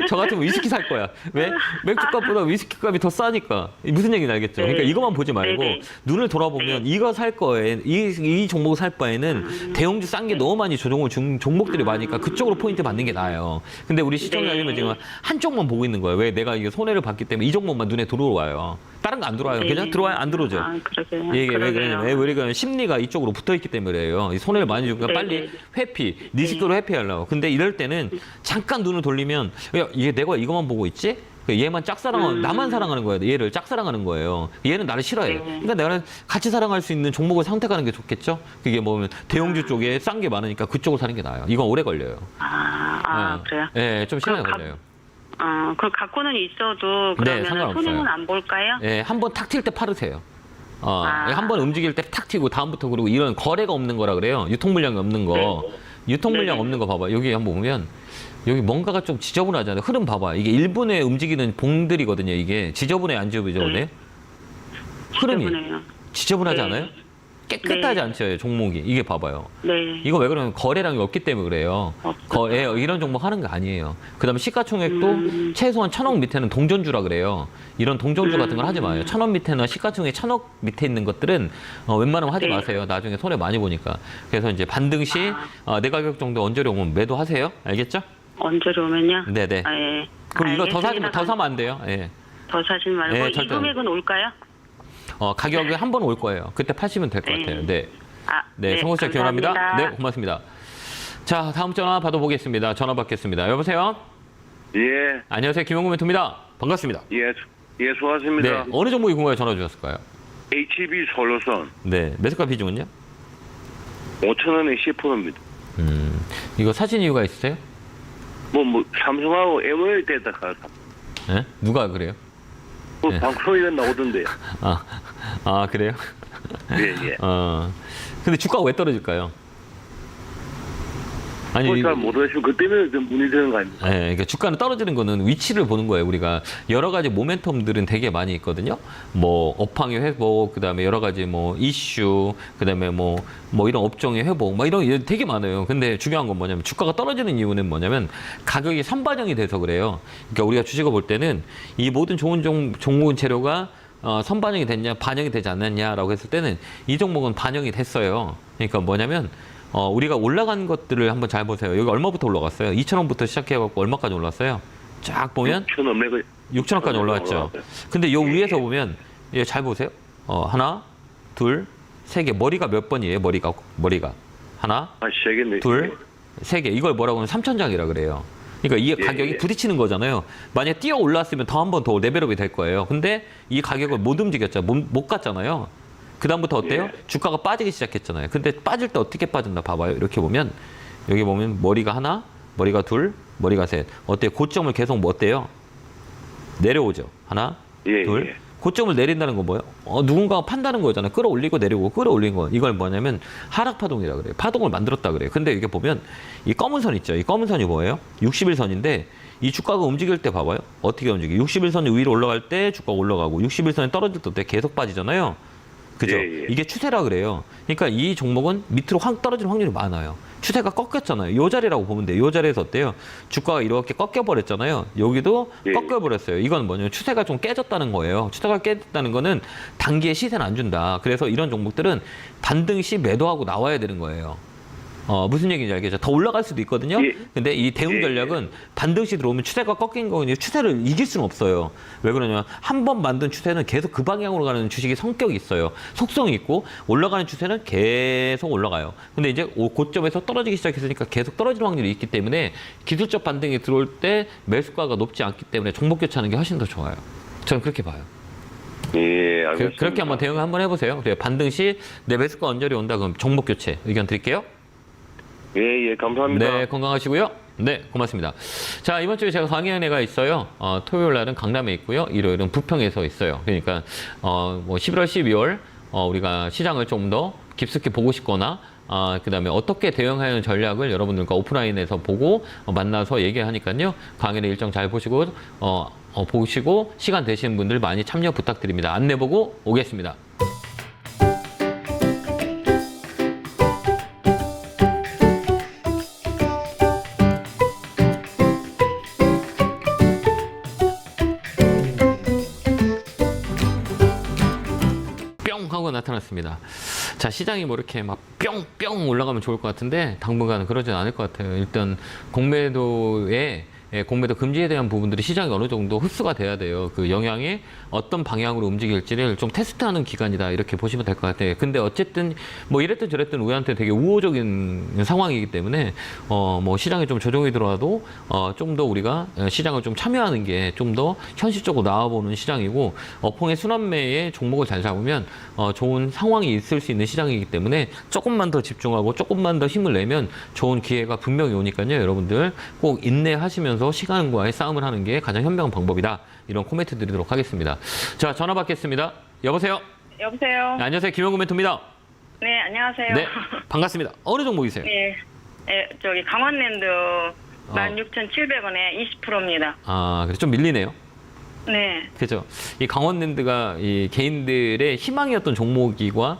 저 같으면 위스키 살 거야. 왜? 맥주값보다 위스키 값이 더 싸니까. 무슨 얘기인지 알겠죠? 네. 그러니까 이것만 보지 말고 네, 네. 눈을 돌아보면 네. 이거 살 거에 이 종목을 살 바에는 대형주 싼 게 너무 많이 조정을 종목들이 많으니까 그쪽으로 포인트 받는 게 나아요. 근데 우리 시청자님은 네. 지금 한쪽만 보고 있는 거예요. 왜? 내가 이게 손해를 봤기 때문에 이 종목만 눈에 들어와요. 다른 거 안 들어와요. 네. 그냥 들어와요? 안 들어오죠? 그러게요. 이게 왜 그러게요. 그러냐면 왜 그러냐면 심리가 이쪽으로 붙어 있기 때문에 그래요. 이 손해를 많이 주니까 네, 빨리 네. 회피, 리스크로 회피하려고. 근데 이럴 때는 잠깐 눈을 돌리면 야, 얘 내가 이것만 보고 있지? 얘만 짝사랑하는 나만 사랑하는 거예요. 얘를 짝사랑하는 거예요. 얘는 나를 싫어해. 네. 그러니까 내가 같이 사랑할 수 있는 종목을 선택하는 게 좋겠죠? 그게 뭐면 대형주 쪽에 싼 게 많으니까 그쪽을 사는 게 나아요. 이건 오래 걸려요. 그래요? 네, 좀 시간이 그럼 걸려요. 그럼 갖고는 있어도 네, 그러면 상관없어요. 손해는 안 볼까요? 예, 한번 탁 튈 때 팔으세요. 한 번 움직일 때 탁 튀고 다음부터 그리고 이런 거래가 없는 거라 그래요. 유통 물량이 없는 거. 유통 물량 네. 없는 거 봐봐. 여기 한번 보면 여기 뭔가가 좀 지저분하잖아요. 흐름 봐봐. 이게 1분에 움직이는 봉들이거든요. 이게 지저분해 안 지저분해? 흐름이 지저분해요. 지저분하지 네. 않아요? 깨끗하지 네. 않죠, 종목이. 이게 봐봐요. 네. 이거 왜 그러면 거래량이 없기 때문에 그래요. 이런 종목 하는 게 아니에요. 그다음에 시가총액도 최소한 1,000억 밑에는 동전주라 그래요. 이런 동전주 같은 걸 하지 마요. 1,000억 밑에나 시가총액 1,000억 밑에 있는 것들은 웬만하면 하지 네. 마세요. 나중에 손해 많이 보니까. 그래서 이제 반등 시 내 가격 정도 언저리 오면 매도하세요. 알겠죠? 언제로 오면요? 네네. 예. 그럼 이거 더 알겠습니다. 사면 안 돼요. 예. 더 사지 말고 네, 이 절대 금액은 올까요? 가격이 한 번 올 거예요. 그때 파시면 될 것 네. 같아요. 네. 네, 성공세 기원합니다. 감사합니다. 네, 고맙습니다. 자, 다음 전화 받아보겠습니다. 전화 받겠습니다. 여보세요? 예, 안녕하세요. 김용구 멘토입니다. 반갑습니다. 예, 수고하십니다. 네, 어느 종목이 궁금해 전화 주셨을까요? HB 솔루션 네, 매수가 비중은요? 5,000원에 10%입니다. 이거 사신 이유가 있으세요? 삼성하고 MOL 때다가 네? 누가 그래요? 네. 방송에 나오던데요. 그래요? 예. 근데 주가가 왜 떨어질까요? 아니, 잘 모르시면 그 때문에 좀 문의 되는 거 아닙니까? 네, 그러니까 주가는 떨어지는 거는 위치를 보는 거예요. 우리가 여러 가지 모멘텀들은 되게 많이 있거든요. 뭐 업황의 회복, 그다음에 여러 가지 뭐 이슈, 그다음에 뭐 이런 업종의 회복, 뭐 이런 되게 많아요. 근데 중요한 건 뭐냐면 주가가 떨어지는 이유는 뭐냐면 가격이 선반영이 돼서 그래요. 그러니까 우리가 주식을 볼 때는 이 모든 좋은 종목 재료가 선반영이 됐냐, 반영이 되지 않았냐라고 했을 때는 이 종목은 반영이 됐어요. 그러니까 뭐냐면 우리가 올라간 것들을 한번 잘 보세요. 여기 얼마부터 올라갔어요? 2,000원부터 시작해갖고 얼마까지 올랐어요? 쫙 보면 6천 원 매고 6천원까지 올라왔죠. 근데 요 위에서 보면 잘 보세요. 하나, 둘, 세 개. 머리가 몇 번이에요? 머리가 하나, 세 개네. 둘, 세 개. 이걸 뭐라고 하면 3천장이라 그래요. 그러니까 이 가격이 부딪히는 거잖아요. 만약 뛰어 올랐으면 더 한 번 더 레벨업이 될 거예요. 근데 이 가격을 못 움직였죠. 못 갔잖아요. 그 다음부터 어때요? 주가가 빠지기 시작했잖아요. 근데 빠질 때 어떻게 빠졌나 봐봐요. 이렇게 보면 여기 보면 머리가 하나, 머리가 둘, 머리가 셋. 어때요? 고점을 계속 뭐 어때요? 내려오죠. 하나, 둘. 고점을 내린다는 건 뭐예요? 누군가가 판다는 거잖아요. 끌어올리고 내리고 끌어올린 거. 이걸 뭐냐면 하락파동이라 그래요. 파동을 만들었다 그래요. 근데 이게 보면 이 검은 선 있죠. 이 검은 선이 뭐예요? 60일선인데 이 주가가 움직일 때 봐봐요. 어떻게 움직여요? 60일선이 위로 올라갈 때 주가가 올라가고 60일선이 떨어질 때 계속 빠지잖아요. 그죠? 이게 추세라 그래요. 그러니까 이 종목은 밑으로 확 떨어질 확률이 많아요. 추세가 꺾였잖아요. 이 자리라고 보면 돼요. 이 자리에서 어때요? 주가가 이렇게 꺾여버렸잖아요. 여기도 꺾여버렸어요. 이건 뭐냐면 추세가 좀 깨졌다는 거예요. 추세가 깨졌다는 거는 단기에 시세는 안 준다. 그래서 이런 종목들은 반등시 매도하고 나와야 되는 거예요. 무슨 얘기인지 알겠죠? 더 올라갈 수도 있거든요. 근데 이 대응 전략은 반등시 들어오면 추세가 꺾인 거거든요. 추세를 이길 수는 없어요. 왜 그러냐면 한 번 만든 추세는 계속 그 방향으로 가는 주식이 성격이 있어요. 속성이 있고 올라가는 추세는 계속 올라가요. 근데 이제 고점에서 떨어지기 시작했으니까 계속 떨어질 확률이 있기 때문에 기술적 반등이 들어올 때 매수가가 높지 않기 때문에 종목 교체하는 게 훨씬 더 좋아요. 저는 그렇게 봐요. 예, 알겠습니다. 그렇게 한번 대응 한번 해보세요. 그래요. 반등시 내 매수가 언저리 온다 그럼 종목 교체 의견 드릴게요. 예, 감사합니다. 네, 건강하시고요. 네, 고맙습니다. 자, 이번 주에 제가 강의한 애가 있어요. 토요일 날은 강남에 있고요. 일요일은 부평에서 있어요. 그러니까, 뭐 11월, 12월, 우리가 시장을 좀 더 깊숙이 보고 싶거나, 그 다음에 어떻게 대응하는 전략을 여러분들과 오프라인에서 보고 만나서 얘기하니까요. 강의를 일정 잘 보시고, 보시고, 시간 되시는 분들 많이 참여 부탁드립니다. 안내 보고 오겠습니다. 하고 나타났습니다. 자, 시장이 뭐 이렇게 막 뿅뿅 올라가면 좋을 것 같은데 당분간은 그러진 않을 것 같아요. 일단 공매도 금지에 대한 부분들이 시장이 어느 정도 흡수가 돼야 돼요. 그 영향이 어떤 방향으로 움직일지를 좀 테스트하는 기간이다 이렇게 보시면 될 것 같아요. 근데 어쨌든 뭐 이랬든 저랬든 우리한테 되게 우호적인 상황이기 때문에 뭐 시장에 좀 조정이 들어와도 좀 더 우리가 시장을 좀 참여하는 게 좀 더 현실적으로 나와보는 시장이고 어풍의 순환매에 종목을 잘 잡으면 좋은 상황이 있을 수 있는 시장이기 때문에 조금만 더 집중하고 조금만 더 힘을 내면 좋은 기회가 분명히 오니까요. 여러분들 꼭 인내하시면서 시간과의 싸움을 하는 게 가장 현명한 방법이다. 이런 코멘트 드리도록 하겠습니다. 자, 전화 받겠습니다. 여보세요? 여보세요. 네, 안녕하세요. 김영구 멘토입니다. 네, 안녕하세요. 네, 반갑습니다. 어느 종목이세요? 네, 저기 강원랜드 16,700원에 20%입니다. 그래 좀 밀리네요. 네. 그죠. 이 강원랜드가 이 개인들의 희망이었던 종목이과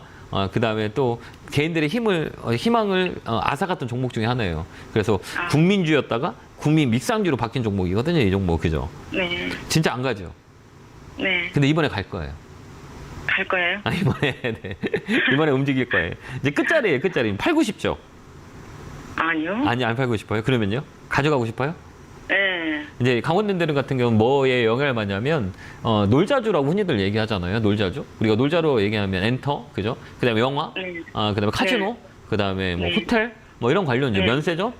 그 다음에 또 개인들의 희망을 앗아갔던 종목 중에 하나예요. 그래서 국민주였다가 국민 믹상주로 바뀐 종목이거든요. 이 종목, 그죠? 네. 진짜 안 가죠. 네. 근데 이번에 갈 거예요. 갈 거예요? 네. 이번에 움직일 거예요. 이제 끝자리예요, 끝자리. 팔고 싶죠? 아니요. 아니, 안 팔고 싶어요? 그러면요? 가져가고 싶어요? 네. 이제 강원랜드 같은 경우는 뭐에 영향을 받냐면 놀자주라고 흔히들 얘기하잖아요. 놀자주. 우리가 놀자로 얘기하면 엔터, 그죠? 그다음에 영화, 그다음에 카지노, 그다음에 뭐 호텔, 뭐 이런 관련 이제 면세점.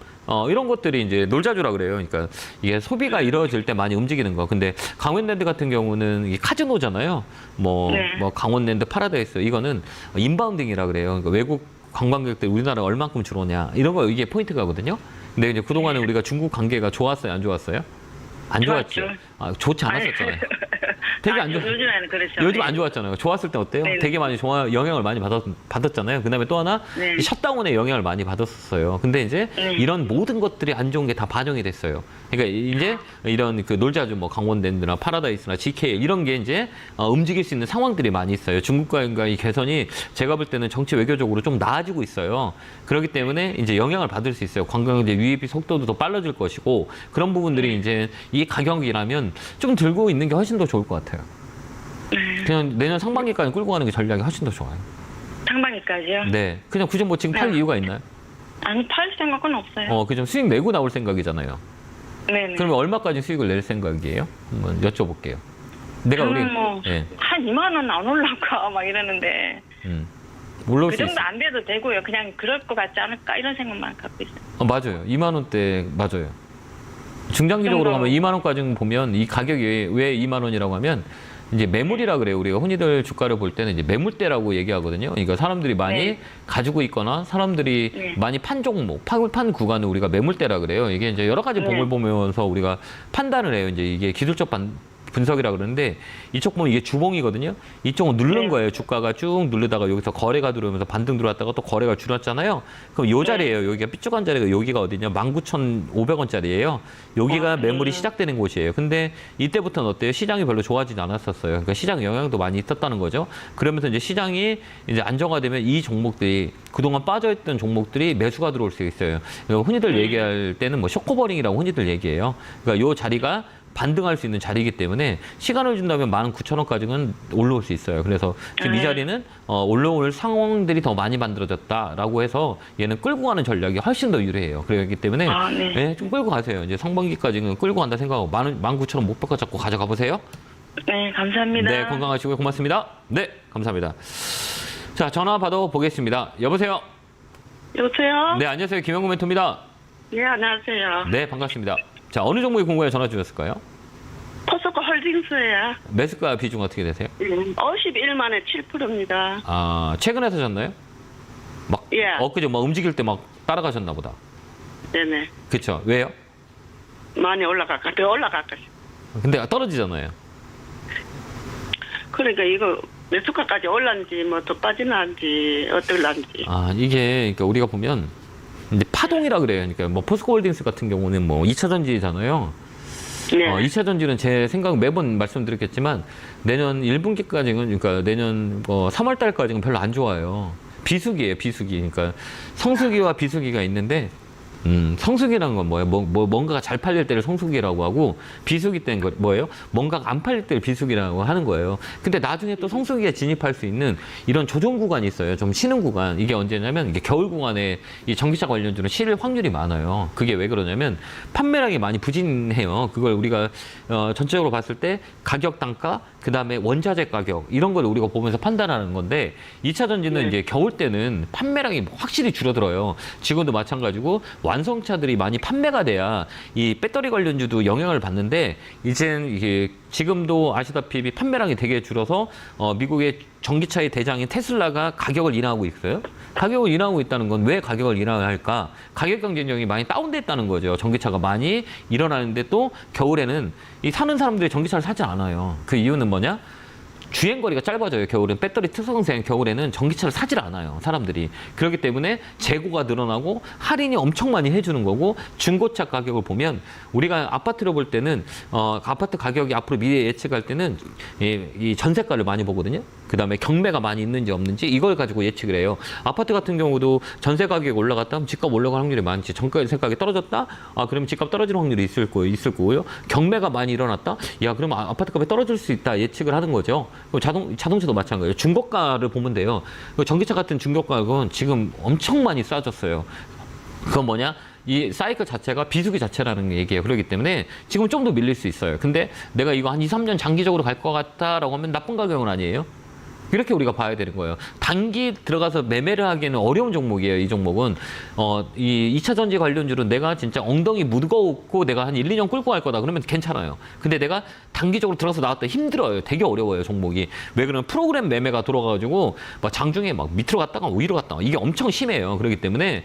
이런 것들이 이제 놀자주라 그래요. 그러니까 이게 소비가 이루어질 때 많이 움직이는 거. 근데 강원랜드 같은 경우는 이게 카지노잖아요. 뭐 강원랜드 파라다이스 이거는 인바운딩이라 그래요. 그러니까 외국 관광객들 우리나라 얼만큼 들어오냐 이런 거 이게 포인트가거든요. 근데 이제 그동안은 우리가 중국 관계가 좋았어요, 안 좋았어요? 안 좋았죠. 좋지 않았었잖아요. 되게 안 좋. 요즘에는 그렇죠. 요즘 안 좋았잖아요. 좋았을 때 어때요? 네네. 되게 많이 영향을 많이 받았잖아요. 그다음에 또 하나 네. 이 셧다운에 영향을 많이 받았었어요. 근데 이제 이런 모든 것들이 안 좋은 게 다 반영이 됐어요. 그러니까 이제 이런 그 놀자주 뭐 강원랜드나 파라다이스나 GK 이런 게 이제 움직일 수 있는 상황들이 많이 있어요. 중국과의 개선이 제가 볼 때는 정치 외교적으로 좀 나아지고 있어요. 그렇기 때문에 이제 영향을 받을 수 있어요. 관광객 유입 속도도 더 빨라질 것이고 그런 부분들이 이제 이 가격이라면 좀 들고 있는 게 훨씬 더 좋을 것 같아요. 그냥 내년 상반기까지 끌고 가는 게 전략이 훨씬 더 좋아요. 상반기까지요? 네. 그냥 굳이 뭐 지금 팔 이유가 있나요? 아니, 팔 생각은 없어요. 그죠. 수익 내고 나올 생각이잖아요. 네네. 그러면 얼마까지 수익을 낼 생각이에요? 한번 여쭤볼게요. 내가 우리 뭐, 예. 한 2만 원 안 올라가 막 이러는데 올라올 그 수 정도 있어요. 안 돼도 되고요. 그냥 그럴 것 같지 않을까 이런 생각만 갖고 있어요. 맞아요. 2만 원대 맞아요. 중장기적으로 정도. 가면 2만 원까지는 보면 이 가격이 왜 2만 원이라고 하면 이제 매물이라 그래요. 우리가 흔히들 주가를 볼 때는 이제 매물대라고 얘기하거든요. 그러니까 사람들이 많이 네. 가지고 있거나 사람들이 네. 많이 판 종목, 판 구간을 우리가 매물대라 그래요. 이게 이제 여러 가지 네. 봉을 보면서 우리가 판단을 해요. 이제 이게 기술적 분석이라 그러는데 이쪽 보면 이게 주봉이거든요. 이쪽은 누르는 네. 거예요. 주가가 쭉 누르다가 여기서 거래가 들어오면서 반등 들어왔다가 또 거래가 줄었잖아요. 그럼 요 자리예요. 여기가 삐쭉한 자리가 여기가 어디냐? 19,500원짜리예요. 여기가 매물이 시작되는 곳이에요. 근데 이때부터는 어때요? 시장이 별로 좋아지지 않았었어요. 그러니까 시장 영향도 많이 있었다는 거죠. 그러면서 이제 시장이 이제 안정화되면 이 종목들이 그동안 빠져있던 종목들이 매수가 들어올 수 있어요. 흔히들 얘기할 때는 뭐 쇼커버링이라고 흔히들 얘기해요. 그러니까 요 자리가 반등할 수 있는 자리이기 때문에 시간을 준다면 19,000원까지는 올라올 수 있어요. 그래서 지금 이 자리는 올라올 상황들이 더 많이 만들어졌다라고 해서 얘는 끌고 가는 전략이 훨씬 더 유리해요. 그렇기 때문에 네. 네, 좀 끌고 가세요. 이제 상반기까지는 끌고 간다 생각하고 19,000원 목표가 잡고 가져가 보세요. 네, 감사합니다. 네, 건강하시고요. 고맙습니다. 네, 감사합니다. 자, 전화 받아 보겠습니다. 여보세요? 여보세요? 네, 안녕하세요. 김영구 멘토입니다. 네, 안녕하세요. 네, 반갑습니다. 자, 어느 종목이 궁금해 전화 주셨을까요? 포스코 홀딩스예요. 매수가 비중 어떻게 되세요? 51만에 7%입니다. 아, 최근에 사셨나요? 막 예. 엊그제 막 움직일 때 막 따라가셨나 보다. 네네. 그쵸? 왜요? 많이 올라갈까? 더 올라갈까? 근데 떨어지잖아요. 그러니까 이거 몇 수가까지 올랐는지 뭐 더 빠지는지 어떨란지. 아, 이게 그러니까 우리가 보면 이제 파동이라 그래요. 그러니까 뭐 포스코홀딩스 같은 경우는 뭐 2차 전지잖아요. 네. 2차 전지는 제 생각 매번 말씀드렸겠지만 내년 1분기까지는 그러니까 내년 3월 달까지는 별로 안 좋아요. 비수기예요, 비수기. 그러니까 성수기와 비수기가 있는데 성수기라는 건 뭐예요? 뭔가가 잘 팔릴 때를 성수기라고 하고 비수기 때는 뭐예요? 뭔가가 안 팔릴 때를 비수기라고 하는 거예요. 근데 나중에 또 성수기에 진입할 수 있는 이런 조정 구간이 있어요. 좀 쉬는 구간. 이게 언제냐면 이게 겨울 구간에 이 전기차 관련주는 실 확률이 많아요. 그게 왜 그러냐면 판매량이 많이 부진해요. 그걸 우리가 전체적으로 봤을 때 가격 단가 그다음에 원자재 가격 이런 걸 우리가 보면서 판단하는 건데 2차 전지는 이제 겨울 때는 판매량이 확실히 줄어들어요. 지금도 마찬가지고 완성차들이 많이 판매가 돼야 이 배터리 관련주도 영향을 받는데 이제는 이게 지금도 아시다시피 판매량이 되게 줄어서 미국의 전기차의 대장인 테슬라가 가격을 인하하고 있어요. 가격을 인하하고 있다는 건 왜 가격을 인하해야 할까? 가격 경쟁력이 많이 다운됐다는 거죠. 전기차가 많이 일어나는데 또 겨울에는 이 사는 사람들이 전기차를 사지 않아요. 그 이유는 뭐냐? 주행거리가 짧아져요. 겨울은 배터리 특성상 겨울에는 전기차를 사질 않아요. 사람들이. 그렇기 때문에 재고가 늘어나고 할인이 엄청 많이 해주는 거고 중고차 가격을 보면 우리가 아파트로 볼 때는 아파트 가격이 앞으로 미래 예측할 때는 이 전세가를 많이 보거든요. 그 다음에 경매가 많이 있는지 없는지 이걸 가지고 예측을 해요. 아파트 같은 경우도 전세 가격이 올라갔다 하면 집값 올라갈 확률이 많지. 전세 가격이 떨어졌다? 아, 그러면 집값 떨어지는 확률이 있을 거고요. 경매가 많이 일어났다? 야, 그러면 아파트 값이 떨어질 수 있다. 예측을 하는 거죠. 자동차도 마찬가지예요. 중고가를 보면 돼요. 전기차 같은 중고가는 지금 엄청 많이 싸졌어요. 그건 뭐냐? 이 사이클 자체가 비수기 자체라는 얘기예요. 그렇기 때문에 지금 좀 더 밀릴 수 있어요. 근데 내가 이거 한 2, 3년 장기적으로 갈 것 같다라고 하면 나쁜 가격은 아니에요. 이렇게 우리가 봐야 되는 거예요. 단기 들어가서 매매를 하기에는 어려운 종목이에요. 이 종목은 이 2차 전지 관련주는 내가 진짜 엉덩이 무거웠고 내가 한 1, 2년 끌고 갈 거다 그러면 괜찮아요. 근데 내가 단기적으로 들어가서 나왔다 힘들어요. 되게 어려워요. 종목이. 왜 그러면 프로그램 매매가 들어가가지고 막 장중에 막 밑으로 갔다가 위로 갔다가 이게 엄청 심해요. 그렇기 때문에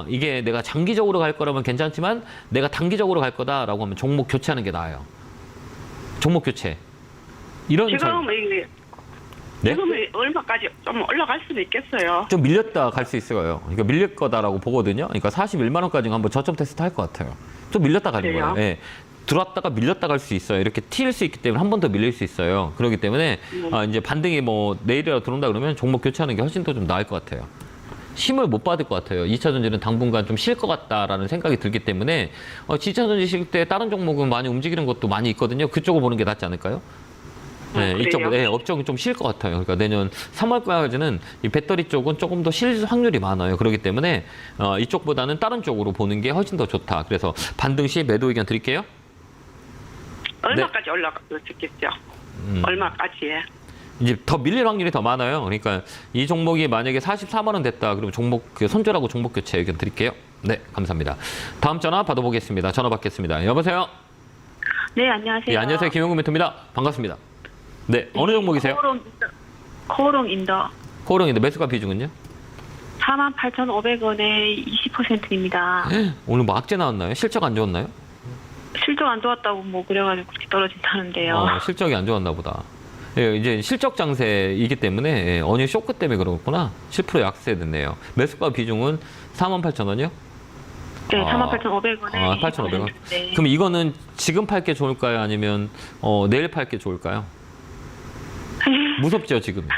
이게 내가 장기적으로 갈 거라면 괜찮지만 내가 단기적으로 갈 거다라고 하면 종목 교체하는 게 나아요. 종목 교체. 이런 지금 이게 네? 지금 얼마까지 좀 올라갈 수도 있겠어요. 좀 밀렸다 갈 수 있어요. 그러니까 밀릴 거다라고 보거든요. 그러니까 41만 원까지 한번 저점 테스트 할 것 같아요. 좀 밀렸다 가는 그래요? 거예요. 예. 들어왔다가 밀렸다 갈 수 있어요. 이렇게 튈 수 있기 때문에 한 번 더 밀릴 수 있어요. 그렇기 때문에 이제 반등이 뭐 내일이라도 들어온다 그러면 종목 교체하는 게 훨씬 더 좀 나을 것 같아요. 힘을 못 받을 것 같아요. 2차 전지는 당분간 좀 쉴 것 같다라는 생각이 들기 때문에 2차 전지 쉴 때 다른 종목은 많이 움직이는 것도 많이 있거든요. 그쪽을 보는 게 낫지 않을까요? 네, 이쪽 그래요? 네, 업종이 좀 쉴 것 같아요. 그러니까 내년 3월까지는 이 배터리 쪽은 조금 더 쉴 확률이 많아요. 그렇기 때문에 이쪽보다는 다른 쪽으로 보는 게 훨씬 더 좋다. 그래서 반등 시 매도 의견 드릴게요. 얼마까지 올라갈 수 있겠죠? 얼마까지에? 이제 더 밀릴 확률이 더 많아요. 그러니까 이 종목이 만약에 44만 원 됐다. 그러면 종목 손절하고 종목 교체 의견 드릴게요. 네, 감사합니다. 다음 전화 받아보겠습니다. 전화 받겠습니다. 여보세요. 네, 안녕하세요. 예, 안녕하세요. 김용구 멘토입니다. 반갑습니다. 네, 어느 종목이세요? 코오롱 인더 코오롱인데 매수가 비중은요? 48,500원에 20%입니다. 오늘 뭐 악재 나왔나요? 실적 안 좋았나요? 실적 안 좋았다고 뭐 그래가지고 그렇게 떨어진다는데요. 실적이 안 좋았나 보다. 예, 이제 실적 장세이기 때문에 어닝 쇼크 때문에 그렇구나. 10% 약세됐네요. 매수가 비중은 48,000원이요? 네, 48,500원에 8,500원. 네. 그럼 이거는 지금 팔 게 좋을까요? 아니면 내일 팔 게 좋을까요? 무섭죠, 지금.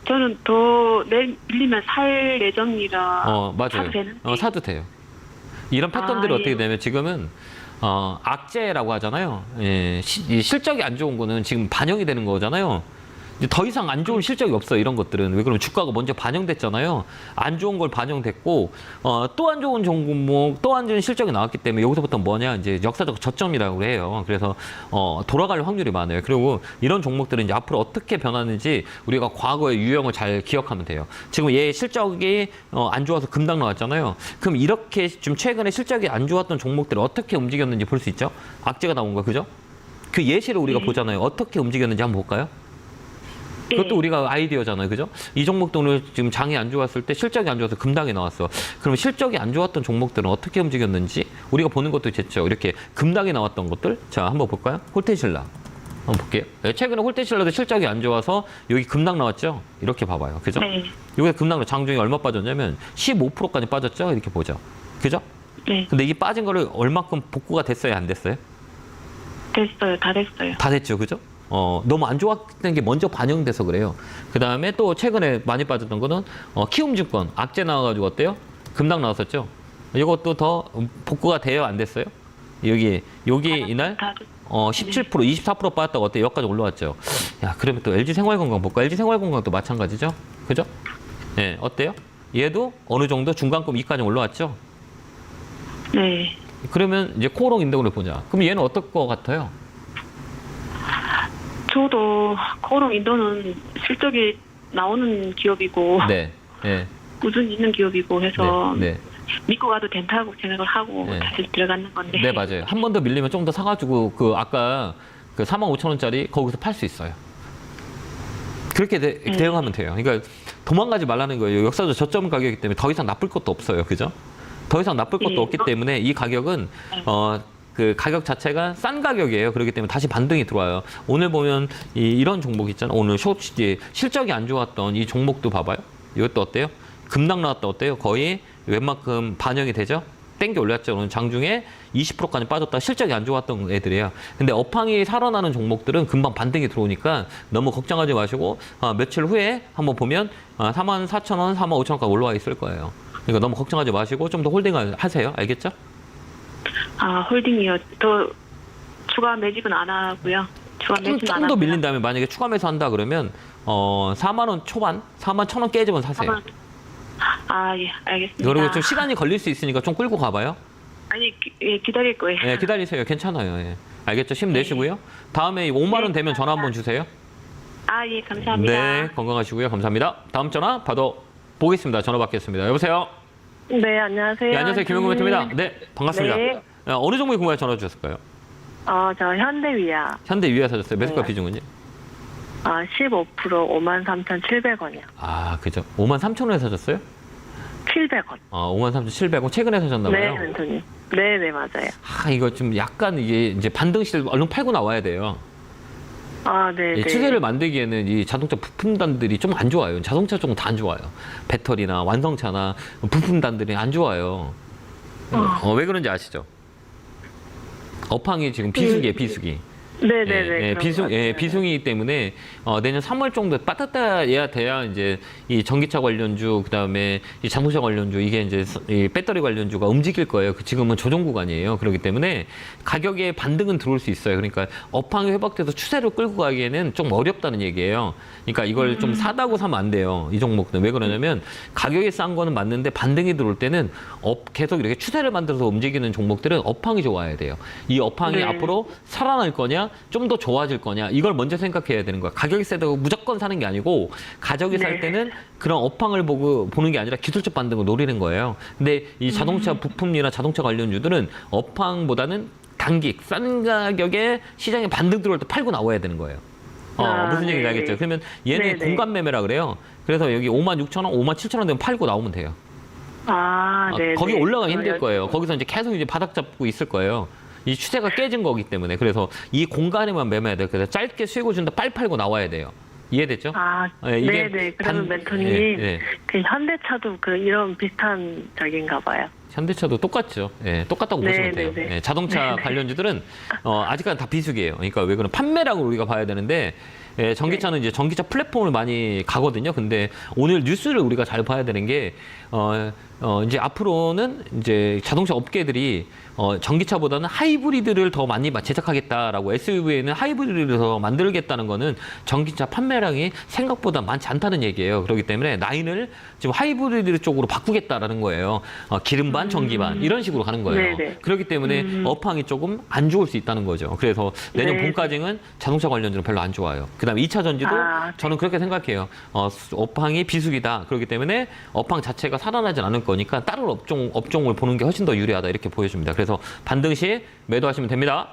저는 더 밀리면 살 예정이라 맞아요. 사도 되는데. 사도 돼요. 이런 패턴들이 예. 어떻게 되면 지금은 악재라고 하잖아요. 예, 이 실적이 안 좋은 거는 지금 반영이 되는 거잖아요. 이제 더 이상 안 좋은 실적이 없어요. 이런 것들은. 왜 그러면 주가가 먼저 반영됐잖아요. 안 좋은 걸 반영됐고 또 안 좋은 종목, 또 안 좋은 실적이 나왔기 때문에 여기서부터 뭐냐 이제 역사적 저점이라고 해요. 그래서 돌아갈 확률이 많아요. 그리고 이런 종목들은 이제 앞으로 어떻게 변하는지 우리가 과거의 유형을 잘 기억하면 돼요. 지금 얘 실적이 안 좋아서 급락 나왔잖아요. 그럼 이렇게 좀 최근에 실적이 안 좋았던 종목들이 어떻게 움직였는지 볼 수 있죠. 악재가 나온 거 그죠? 그 예시를 우리가 보잖아요. 어떻게 움직였는지 한번 볼까요? 그것도 우리가 아이디어잖아요. 그죠? 이 종목도 오늘 지금 장이 안 좋았을 때 실적이 안 좋아서 급락이 나왔어. 그럼 실적이 안 좋았던 종목들은 어떻게 움직였는지 우리가 보는 것도 좋죠. 이렇게 급락이 나왔던 것들. 자, 한번 볼까요? 홀테신라. 한번 볼게요. 네, 최근에 홀테신라도 실적이 안 좋아서 여기 급락 나왔죠? 이렇게 봐봐요. 그죠? 네. 여기 급락 나 장중에 얼마 빠졌냐면 15%까지 빠졌죠? 이렇게 보죠. 그죠? 네. 근데 이게 빠진 거를 얼마큼 복구가 됐어요? 안 됐어요? 됐어요. 다 됐어요. 다 됐죠. 그죠? 너무 안 좋았던 게 먼저 반영돼서 그래요. 그 다음에 또 최근에 많이 빠졌던 거는 키움증권 악재 나와가지고 어때요? 급락 나왔었죠. 이것도 더 복구가 돼요? 안 됐어요? 여기 이날 17%, 24% 빠졌다고 어때요? 여기까지 올라왔죠. 야, 그러면 또 LG생활건강 볼까? LG생활건강도 마찬가지죠. 그죠? 네, 어때요? 얘도 어느 정도 중간급 2까지 올라왔죠. 네. 그러면 이제 코오롱 인덱을 보자. 그럼 얘는 어떨 것 같아요? 저도 코오롱 인더는 실적이 나오는 기업이고 네. 네. 꾸준히 있는 기업이고 해서 네. 믿고 가도 된다고 생각을 하고 네. 다시 들어가는 건데. 네, 맞아요. 한 번 더 밀리면 좀 더 사가지고 아까 45,000원짜리 거기서 팔 수 있어요. 그렇게 대응하면 돼요. 그러니까 도망가지 말라는 거예요. 역사적 저점 가격이기 때문에 더 이상 나쁠 것도 없어요. 그죠? 더 이상 나쁠 것도 없기 때문에 이 가격은 그 가격 자체가 싼 가격이에요. 그렇기 때문에 다시 반등이 들어와요. 오늘 보면 이런 종목 있잖아요. 오늘 실적이 안 좋았던 이 종목도 봐봐요. 이것도 어때요? 급락 나왔다 어때요? 거의 웬만큼 반영이 되죠? 땡겨 올렸죠. 오늘 장중에 20%까지 빠졌다. 실적이 안 좋았던 애들이에요. 근데 업황이 살아나는 종목들은 금방 반등이 들어오니까 너무 걱정하지 마시고 며칠 후에 한번 보면 44,000원, 45,000원까지 올라와 있을 거예요. 그러니까 너무 걱정하지 마시고 좀 더 홀딩을 하세요. 알겠죠? 홀딩이요. 더 추가 매집은 안 하고요. 추가 매집은 안 하고요. 좀 더 밀린 다음에 만약에 추가 매수한다 그러면 4만 원 초반, 4만 1,000원 깨지면 사세요. 예, 알겠습니다. 그리고 좀 시간이 걸릴 수 있으니까 좀 끌고 가봐요. 아니, 기다릴 거예요. 네, 기다리세요. 괜찮아요. 예. 알겠죠? 힘내시고요. 다음에 5만 원 되면 전화 한번 주세요. 예, 감사합니다. 네, 건강하시고요. 감사합니다. 다음 전화 받아보겠습니다. 전화 받겠습니다. 여보세요? 네, 안녕하세요. 네, 안녕하세요. 김용구 멘토입니다. 네, 반갑습니다. 네. 어느 종목에 궁금해 전화 주셨을까요? 저 현대위아. 현대위아 사셨어요. 매수가 네. 비중은요? 15% 53,700원이요. 그죠. 53,000원에 사셨어요? 700원. 53,700원. 최근에 사셨나봐요. 네, 멘토님. 네, 맞아요. 이거 좀 약간 이게 이제 반등실 얼른 팔고 나와야 돼요. 네. 이 추세를 만들기에는 이 자동차 부품단들이 좀 안 좋아요. 자동차 쪽은 다 안 좋아요. 배터리나 완성차나 부품단들이 안 좋아요. 왜 그런지 아시죠? 업황이 지금 비수기예요, 비수기. 네네네. 비수기이기 때문에 내년 3월 정도에 빠듯해야 돼야 이제 이 전기차 관련주, 그다음에 이 자동차 관련주, 이게 이제 이 배터리 관련주가 움직일 거예요. 지금은 조정 구간이에요. 그렇기 때문에 가격에 반등은 들어올 수 있어요. 그러니까 업황이 회복돼서 추세로 끌고 가기에는 좀 어렵다는 얘기예요. 그러니까 이걸 좀 사다고 사면 안 돼요. 이 종목들은. 왜 그러냐면 가격이 싼 거는 맞는데 반등이 들어올 때는 계속 이렇게 추세를 만들어서 움직이는 종목들은 업황이 좋아야 돼요. 이 업황이 네. 앞으로 살아날 거냐, 좀 더 좋아질 거냐, 이걸 먼저 생각해야 되는 거야. 가격이 세다고 무조건 사는 게 아니고 가격이 살 네. 때는 그런 업황을 보는 게 아니라 기술적 반등을 노리는 거예요. 근데 이 자동차 부품이나 자동차 관련주들은 업황보다는 단기, 싼 가격에 시장에 반등 들어올 때 팔고 나와야 되는 거예요. 무슨 얘기인지 알겠죠? 그러면 얘는 네네. 공간 매매라 그래요. 그래서 여기 56,000원, 57,000원 되면 팔고 나오면 돼요. 네. 거기 올라가기 힘들 거예요. 거기서 이제 계속 이제 바닥 잡고 있을 거예요. 이 추세가 깨진 거기 때문에. 그래서 이 공간에만 매매해야 돼요. 그래서 짧게 수익을 준다 빨리 팔고 나와야 돼요. 이해됐죠? 이게 네네. 그러면 멘토님, 그 현대차도 이런 비슷한 적인가 봐요. 현대차도 똑같죠. 똑같다고 보시면 돼요. 네네네. 자동차 관련주들은 아직까지 다 비수기예요. 그러니까 왜 그러면 판매량을 우리가 봐야 되는데 전기차는 이제 전기차 플랫폼을 많이 가거든요. 근데 오늘 뉴스를 우리가 잘 봐야 되는 게 이제 앞으로는 이제 자동차 업계들이 전기차보다는 하이브리드를 더 많이 제작하겠다라고, SUV에는 하이브리드를 더 만들겠다는 거는 전기차 판매량이 생각보다 많지 않다는 얘기예요. 그렇기 때문에 라인을 지금 하이브리드 쪽으로 바꾸겠다라는 거예요. 기름 반, 전기 반 이런 식으로 가는 거예요. 네네. 그렇기 때문에 업황이 조금 안 좋을 수 있다는 거죠. 그래서 내년 네. 봄까지는 자동차 관련주는 별로 안 좋아요. 그다음에 2차 전지도 저는 그렇게 생각해요. 업황이 비수기다. 그렇기 때문에 업황 자체가 살아나진 않을 거니까 다른 업종을 보는 게 훨씬 더 유리하다, 이렇게 보여집니다. 그래서 반등 시 매도하시면 됩니다.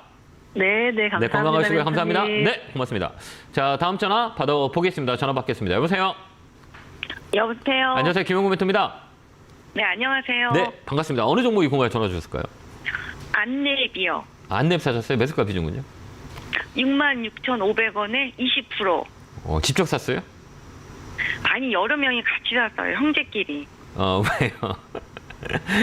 네, 감사합니다. 네, 건강하시고요. 감사합니다. 멘토님. 네, 고맙습니다. 자, 다음 전화 받아보겠습니다. 전화 받겠습니다. 여보세요? 여보세요. 안녕하세요. 김용구 멘토입니다. 네, 안녕하세요. 네, 반갑습니다. 어느 종목이 궁금해 전화 주셨을까요? 안랩이요. 안랩 사셨어요? 매수가 비중은요? 66,500원에 20%. 직접 샀어요? 아니, 여러 명이 같이 샀어요. 형제끼리. 왜요?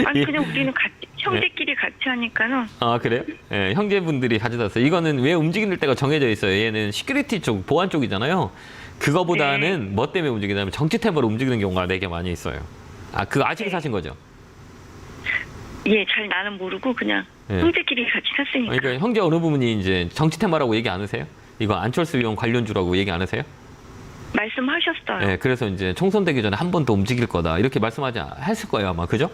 아니, 그냥 우리는 형제끼리 같이 하니까는. 그래요? 예, 형제분들이 가져다어요. 이거는 왜 움직일 때가 정해져 있어요. 얘는 시큐리티 쪽, 보안 쪽이잖아요. 그거보다는 뭐 때문에 움직이냐면 정치 테마로 움직이는 경우가 되게 많이 있어요. 그거 아직 사신 거죠? 예, 잘 나는 모르고 그냥 형제끼리 같이 샀으니까. 그러니까 형제 어느 부분이 이제 정치 테마라고 얘기 안 하세요? 이거 안철수 의원 관련주라고 얘기 안 하세요? 말씀하셨어요. 네, 그래서 이제 총선 되기 전에 한 번 더 움직일 거다 이렇게 했을 거예요 아마. 그죠?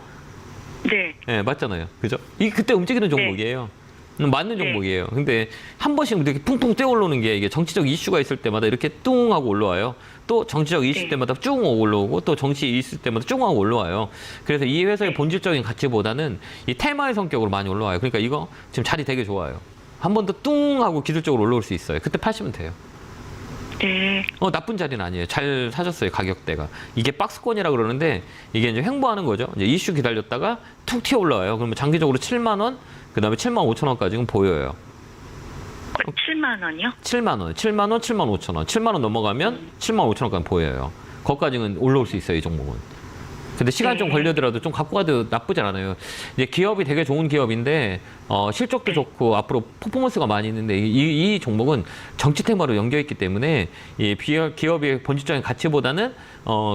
네. 네, 맞잖아요. 그죠? 그때 움직이는 종목이에요. 맞는 종목이에요. 근데 한 번씩 이렇게 풍풍 뛰어 올라오는 게, 이게 정치적 이슈가 있을 때마다 이렇게 뚱 하고 올라와요. 또 정치적 이슈 때마다 쭉 올라오고, 또 정치 이슈 때마다 쭉 하고 올라와요. 그래서 이 회사의 본질적인 가치보다는 이 테마의 성격으로 많이 올라와요. 그러니까 이거 지금 자리 되게 좋아요. 한 번 더 뚱 하고 기술적으로 올라올 수 있어요. 그때 파시면 돼요. 네. 나쁜 자리는 아니에요. 잘 사셨어요, 가격대가. 이게 박스권이라 그러는데, 이게 이제 횡보하는 거죠. 이제 이슈 기다렸다가 툭 튀어 올라와요. 그러면 장기적으로 7만 원, 그 다음에 7만 5천 원까지는 보여요. 7만 원이요? 7만 원, 7만 원, 7만 5천 원. 7만 원 넘어가면 7만 5천 원까지 보여요. 거기까지는 올라올 수 있어요, 이 종목은. 근데 시간 좀 걸려더라도 좀 갖고 가도 나쁘지 않아요. 이제 기업이 되게 좋은 기업인데 실적도 좋고 앞으로 퍼포먼스가 많이 있는데 이 종목은 정치 테마로 연결 있기 때문에 이 기업의 본질적인 가치보다는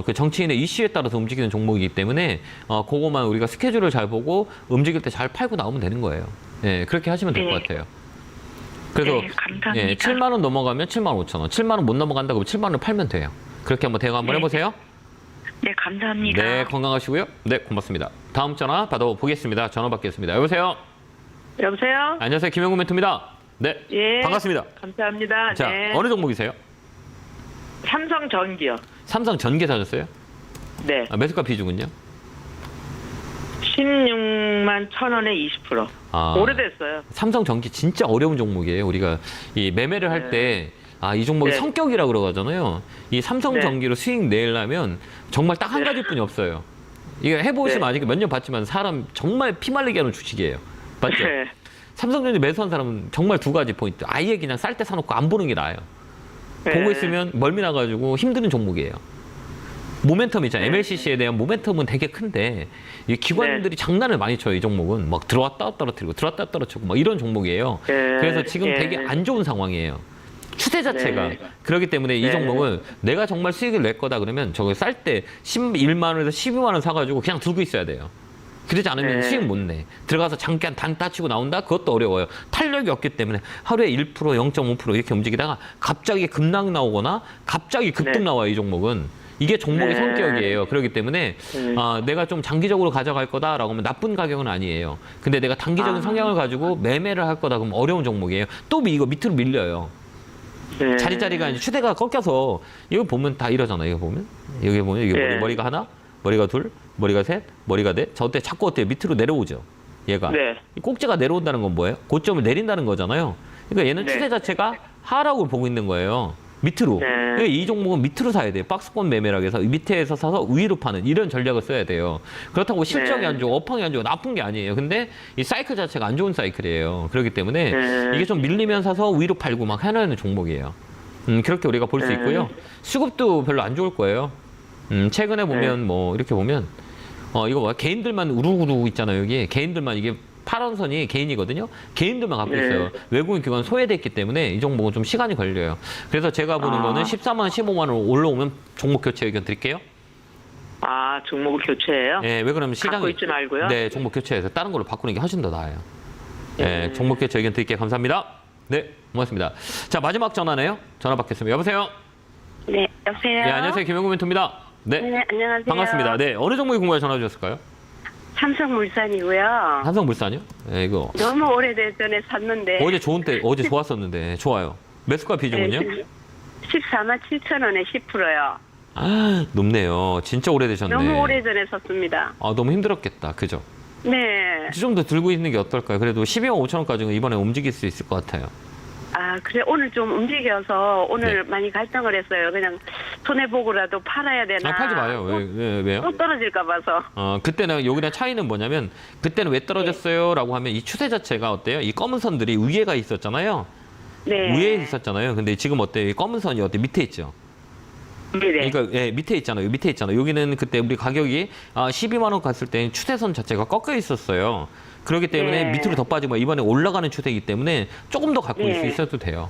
그 정치인의 이슈에 따라서 움직이는 종목이기 때문에 그거만 우리가 스케줄을 잘 보고 움직일 때 잘 팔고 나오면 되는 거예요. 네, 그렇게 하시면 될 것 같아요. 그래서 감사합니다. 7만 원 넘어가면 7만 5천 원, 7만 원 못 넘어간다고 7만 원을 팔면 돼요. 그렇게 한번 대응 한번 해보세요. 네, 감사합니다. 네, 건강하시고요. 네, 고맙습니다. 다음 전화 받아보겠습니다. 전화 받겠습니다. 여보세요? 여보세요? 안녕하세요. 김영구 멘토입니다. 네, 예. 반갑습니다. 감사합니다. 자, 네. 어느 종목이세요? 삼성전기요. 삼성 전기 사셨어요? 네. 매수가 비중은요? 16만 1,000원에 20%. 오래됐어요. 삼성 전기 진짜 어려운 종목이에요. 우리가 이 매매를 할 때 이 종목의 성격이라고 그러잖아요. 이 삼성 전기로 수익 내려면 정말 딱 한 가지뿐이 없어요. 이거 해보시면 아직 몇 년 봤지만 사람 정말 피말리게 하는 주식이에요. 맞죠? 삼성전기 매수한 사람은 정말 두 가지 포인트. 아예 그냥 쌀 때 사놓고 안 보는 게 나아요. 보고 있으면 멀미 나가지고 힘드는 종목이에요. 모멘텀 있잖아요. MLCC에 대한 모멘텀은 되게 큰데 이 기관들이 장난을 많이 쳐요. 이 종목은 막 들어왔다 떨어뜨리고 들어왔다 떨어뜨리고 막 이런 종목이에요. 그래서 지금 되게 안 좋은 상황이에요. 추세 자체가. 그렇기 때문에 이 종목은 내가 정말 수익을 낼 거다 그러면 저거 쌀 때 11만 원에서 12만 원 사가지고 그냥 들고 있어야 돼요. 그러지 않으면 수익 못 내. 들어가서 잠깐 단타 치고 나온다? 그것도 어려워요. 탄력이 없기 때문에 하루에 1%, 0.5% 이렇게 움직이다가 갑자기 급락 나오거나 갑자기 급등 나와요. 이 종목은. 이게 종목의 성격이에요. 그렇기 때문에 내가 좀 장기적으로 가져갈 거다라고 하면 나쁜 가격은 아니에요. 근데 내가 단기적인 성향을 가지고 매매를 할 거다 그러면 어려운 종목이에요. 또 이거 밑으로 밀려요. 자리자리가 이제 추세가 꺾여서 이거 보면 다 이러잖아요. 이거 보면 여기 보면 이게 머리가 하나, 머리가 둘, 머리가 셋, 머리가 넷. 저때 자꾸 어때요? 밑으로 내려오죠. 얘가 이 꼭지가 내려온다는 건 뭐예요? 고점을 내린다는 거잖아요. 그러니까 얘는 추세 자체가 하락을 보고 있는 거예요. 밑으로. 그러니까 이 종목은 밑으로 사야 돼요. 박스권 매매라고 해서 밑에서 사서 위로 파는 이런 전략을 써야 돼요. 그렇다고 실적이 안 좋고 업황이 안 좋고 나쁜 게 아니에요. 근데 이 사이클 자체가 안 좋은 사이클이에요. 그렇기 때문에 이게 좀 밀리면 사서 위로 팔고 막 해내는 종목이에요. 그렇게 우리가 볼 수 있고요. 수급도 별로 안 좋을 거예요. 최근에 보면 뭐 이렇게 보면 이거 뭐 개인들만 우르르 있잖아요. 여기 개인들만 이게 파란 선이 개인이거든요. 개인들만 갖고 있어요. 외국인 기관 소외됐기 때문에 이 종목은 좀 시간이 걸려요. 그래서 제가 보는 거는 14만 원, 15만 원 올라오면 종목 교체 의견 드릴게요. 아, 종목을 교체해요? 네, 왜 그러면 시장이 갖고 있지 말고요? 네, 종목 교체해서 다른 걸로 바꾸는 게 훨씬 더 나아요. 네, 종목 교체 의견 드릴게요. 감사합니다. 네, 고맙습니다. 자, 마지막 전화네요. 전화 받겠습니다. 여보세요? 네, 여보세요. 네, 안녕하세요. 김영구 멘토입니다. 네, 네, 안녕하세요. 반갑습니다. 네, 어느 종목이 궁금해 전화 주셨을까요? 삼성물산이고요. 삼성물산이요? 네, 이거 너무 오래전에 샀는데. 어제 좋았었는데 좋아요. 매수가 비중은요? 14만 7천 원에 10%요. 아, 높네요. 진짜 오래되셨네. 너무 오래전에 샀습니다. 아, 너무 힘들었겠다. 그죠? 네. 좀 더 들고 있는 게 어떨까요? 그래도 12만 5천 원까지는 이번에 움직일 수 있을 것 같아요. 아, 그래. 오늘 좀 움직여서 오늘 네. 많이 갈등을 했어요. 그냥 손해보고라도 팔아야 되나. 아, 팔지 마요. 왜요? 또 떨어질까 봐서. 그때는 여기랑 차이는 뭐냐면 그때는 왜 떨어졌어요? 라고 하면 이 추세 자체가 어때요? 이 검은 선들이 위에가 있었잖아요. 네. 위에 있었잖아요. 근데 지금 어때요? 이 검은 선이 어때? 밑에 있죠? 네. 그러니까 밑에 있잖아요. 밑에 있잖아요. 여기는 그때 우리 가격이 12만 원 갔을 때 추세선 자체가 꺾여 있었어요. 그렇기 때문에 밑으로 더 빠지고 이번에 올라가는 추세이기 때문에 조금 더 갖고 있을 수 있어도 돼요.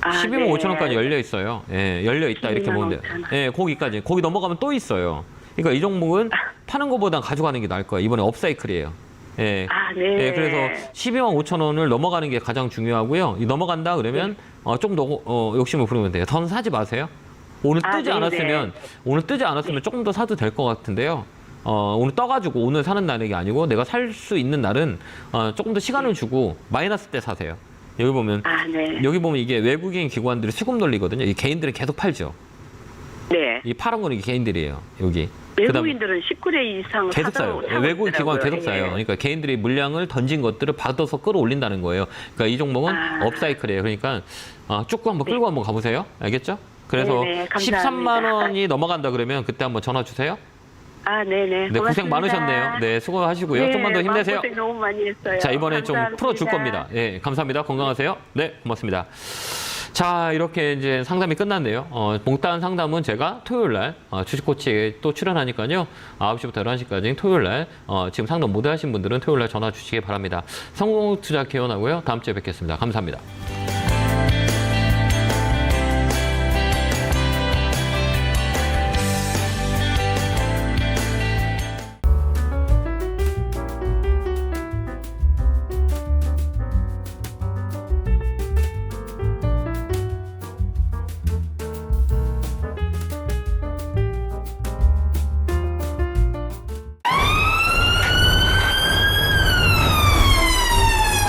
12만 5천 원까지 열려 있어요. 예, 열려 있다 이렇게 보면 돼요. 예, 거기까지. 거기 넘어가면 또 있어요. 그러니까 이 종목은 파는 것보다 가져가는 게 나을 거예요. 이번에 업사이클이에요. 예. 네. 예, 그래서 12만 5천 원을 넘어가는 게 가장 중요하고요. 넘어간다 그러면 조금 더 욕심을 부리면 돼요. 더는 사지 마세요. 오늘 뜨지 않았으면 조금 더 사도 될 것 같은데요. 오늘 떠가지고 오늘 사는 날이 아니고 내가 살 수 있는 날은 조금 더 시간을 주고 마이너스 때 사세요. 여기 보면 여기 보면 이게 외국인 기관들이 수급 논리거든요. 이 개인들은 계속 팔죠. 네. 이 파란 거는 이게 개인들이에요. 여기. 외국인들은 19회 이상 계속 사요. 외국인 기관 계속 사요. 그러니까 개인들이 물량을 던진 것들을 받아서 끌어올린다는 거예요. 그러니까 이 종목은 업사이클이에요. 그러니까 쭉 한번 끌고 한번 가보세요. 알겠죠? 그래서 13만 원이 넘어간다 그러면 그때 한번 전화 주세요. 네네. 네, 고생 많으셨네요. 네, 수고하시고요. 네, 좀만 더 힘내세요. 고생 너무 많이 했어요. 자, 이번에 좀 감사합니다. 풀어줄 겁니다. 예, 감사합니다. 건강하세요. 네, 고맙습니다. 자, 이렇게 이제 상담이 끝났네요. 몽땅 상담은 제가 토요일 날 주식코치에 또 출연하니까요. 9시부터 11시까지 토요일 날 지금 상담 못 하신 분들은 토요일 날 전화 주시기 바랍니다. 성공투자 기원하고요. 다음 주에 뵙겠습니다. 감사합니다.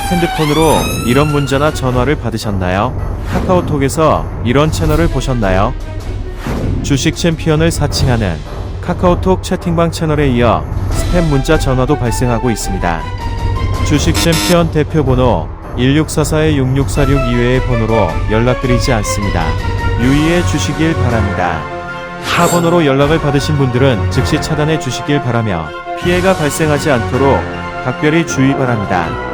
핸드폰으로 이런 문자나 전화를 받으셨나요? 카카오톡에서 이런 채널을 보셨나요? 주식 챔피언을 사칭하는 카카오톡 채팅방 채널에 이어 스팸 문자 전화도 발생하고 있습니다. 주식 챔피언 대표번호 1644-6646 이외의 번호로 연락드리지 않습니다. 유의해 주시길 바랍니다. 타 번호로 연락을 받으신 분들은 즉시 차단해 주시길 바라며 피해가 발생하지 않도록 각별히 주의 바랍니다.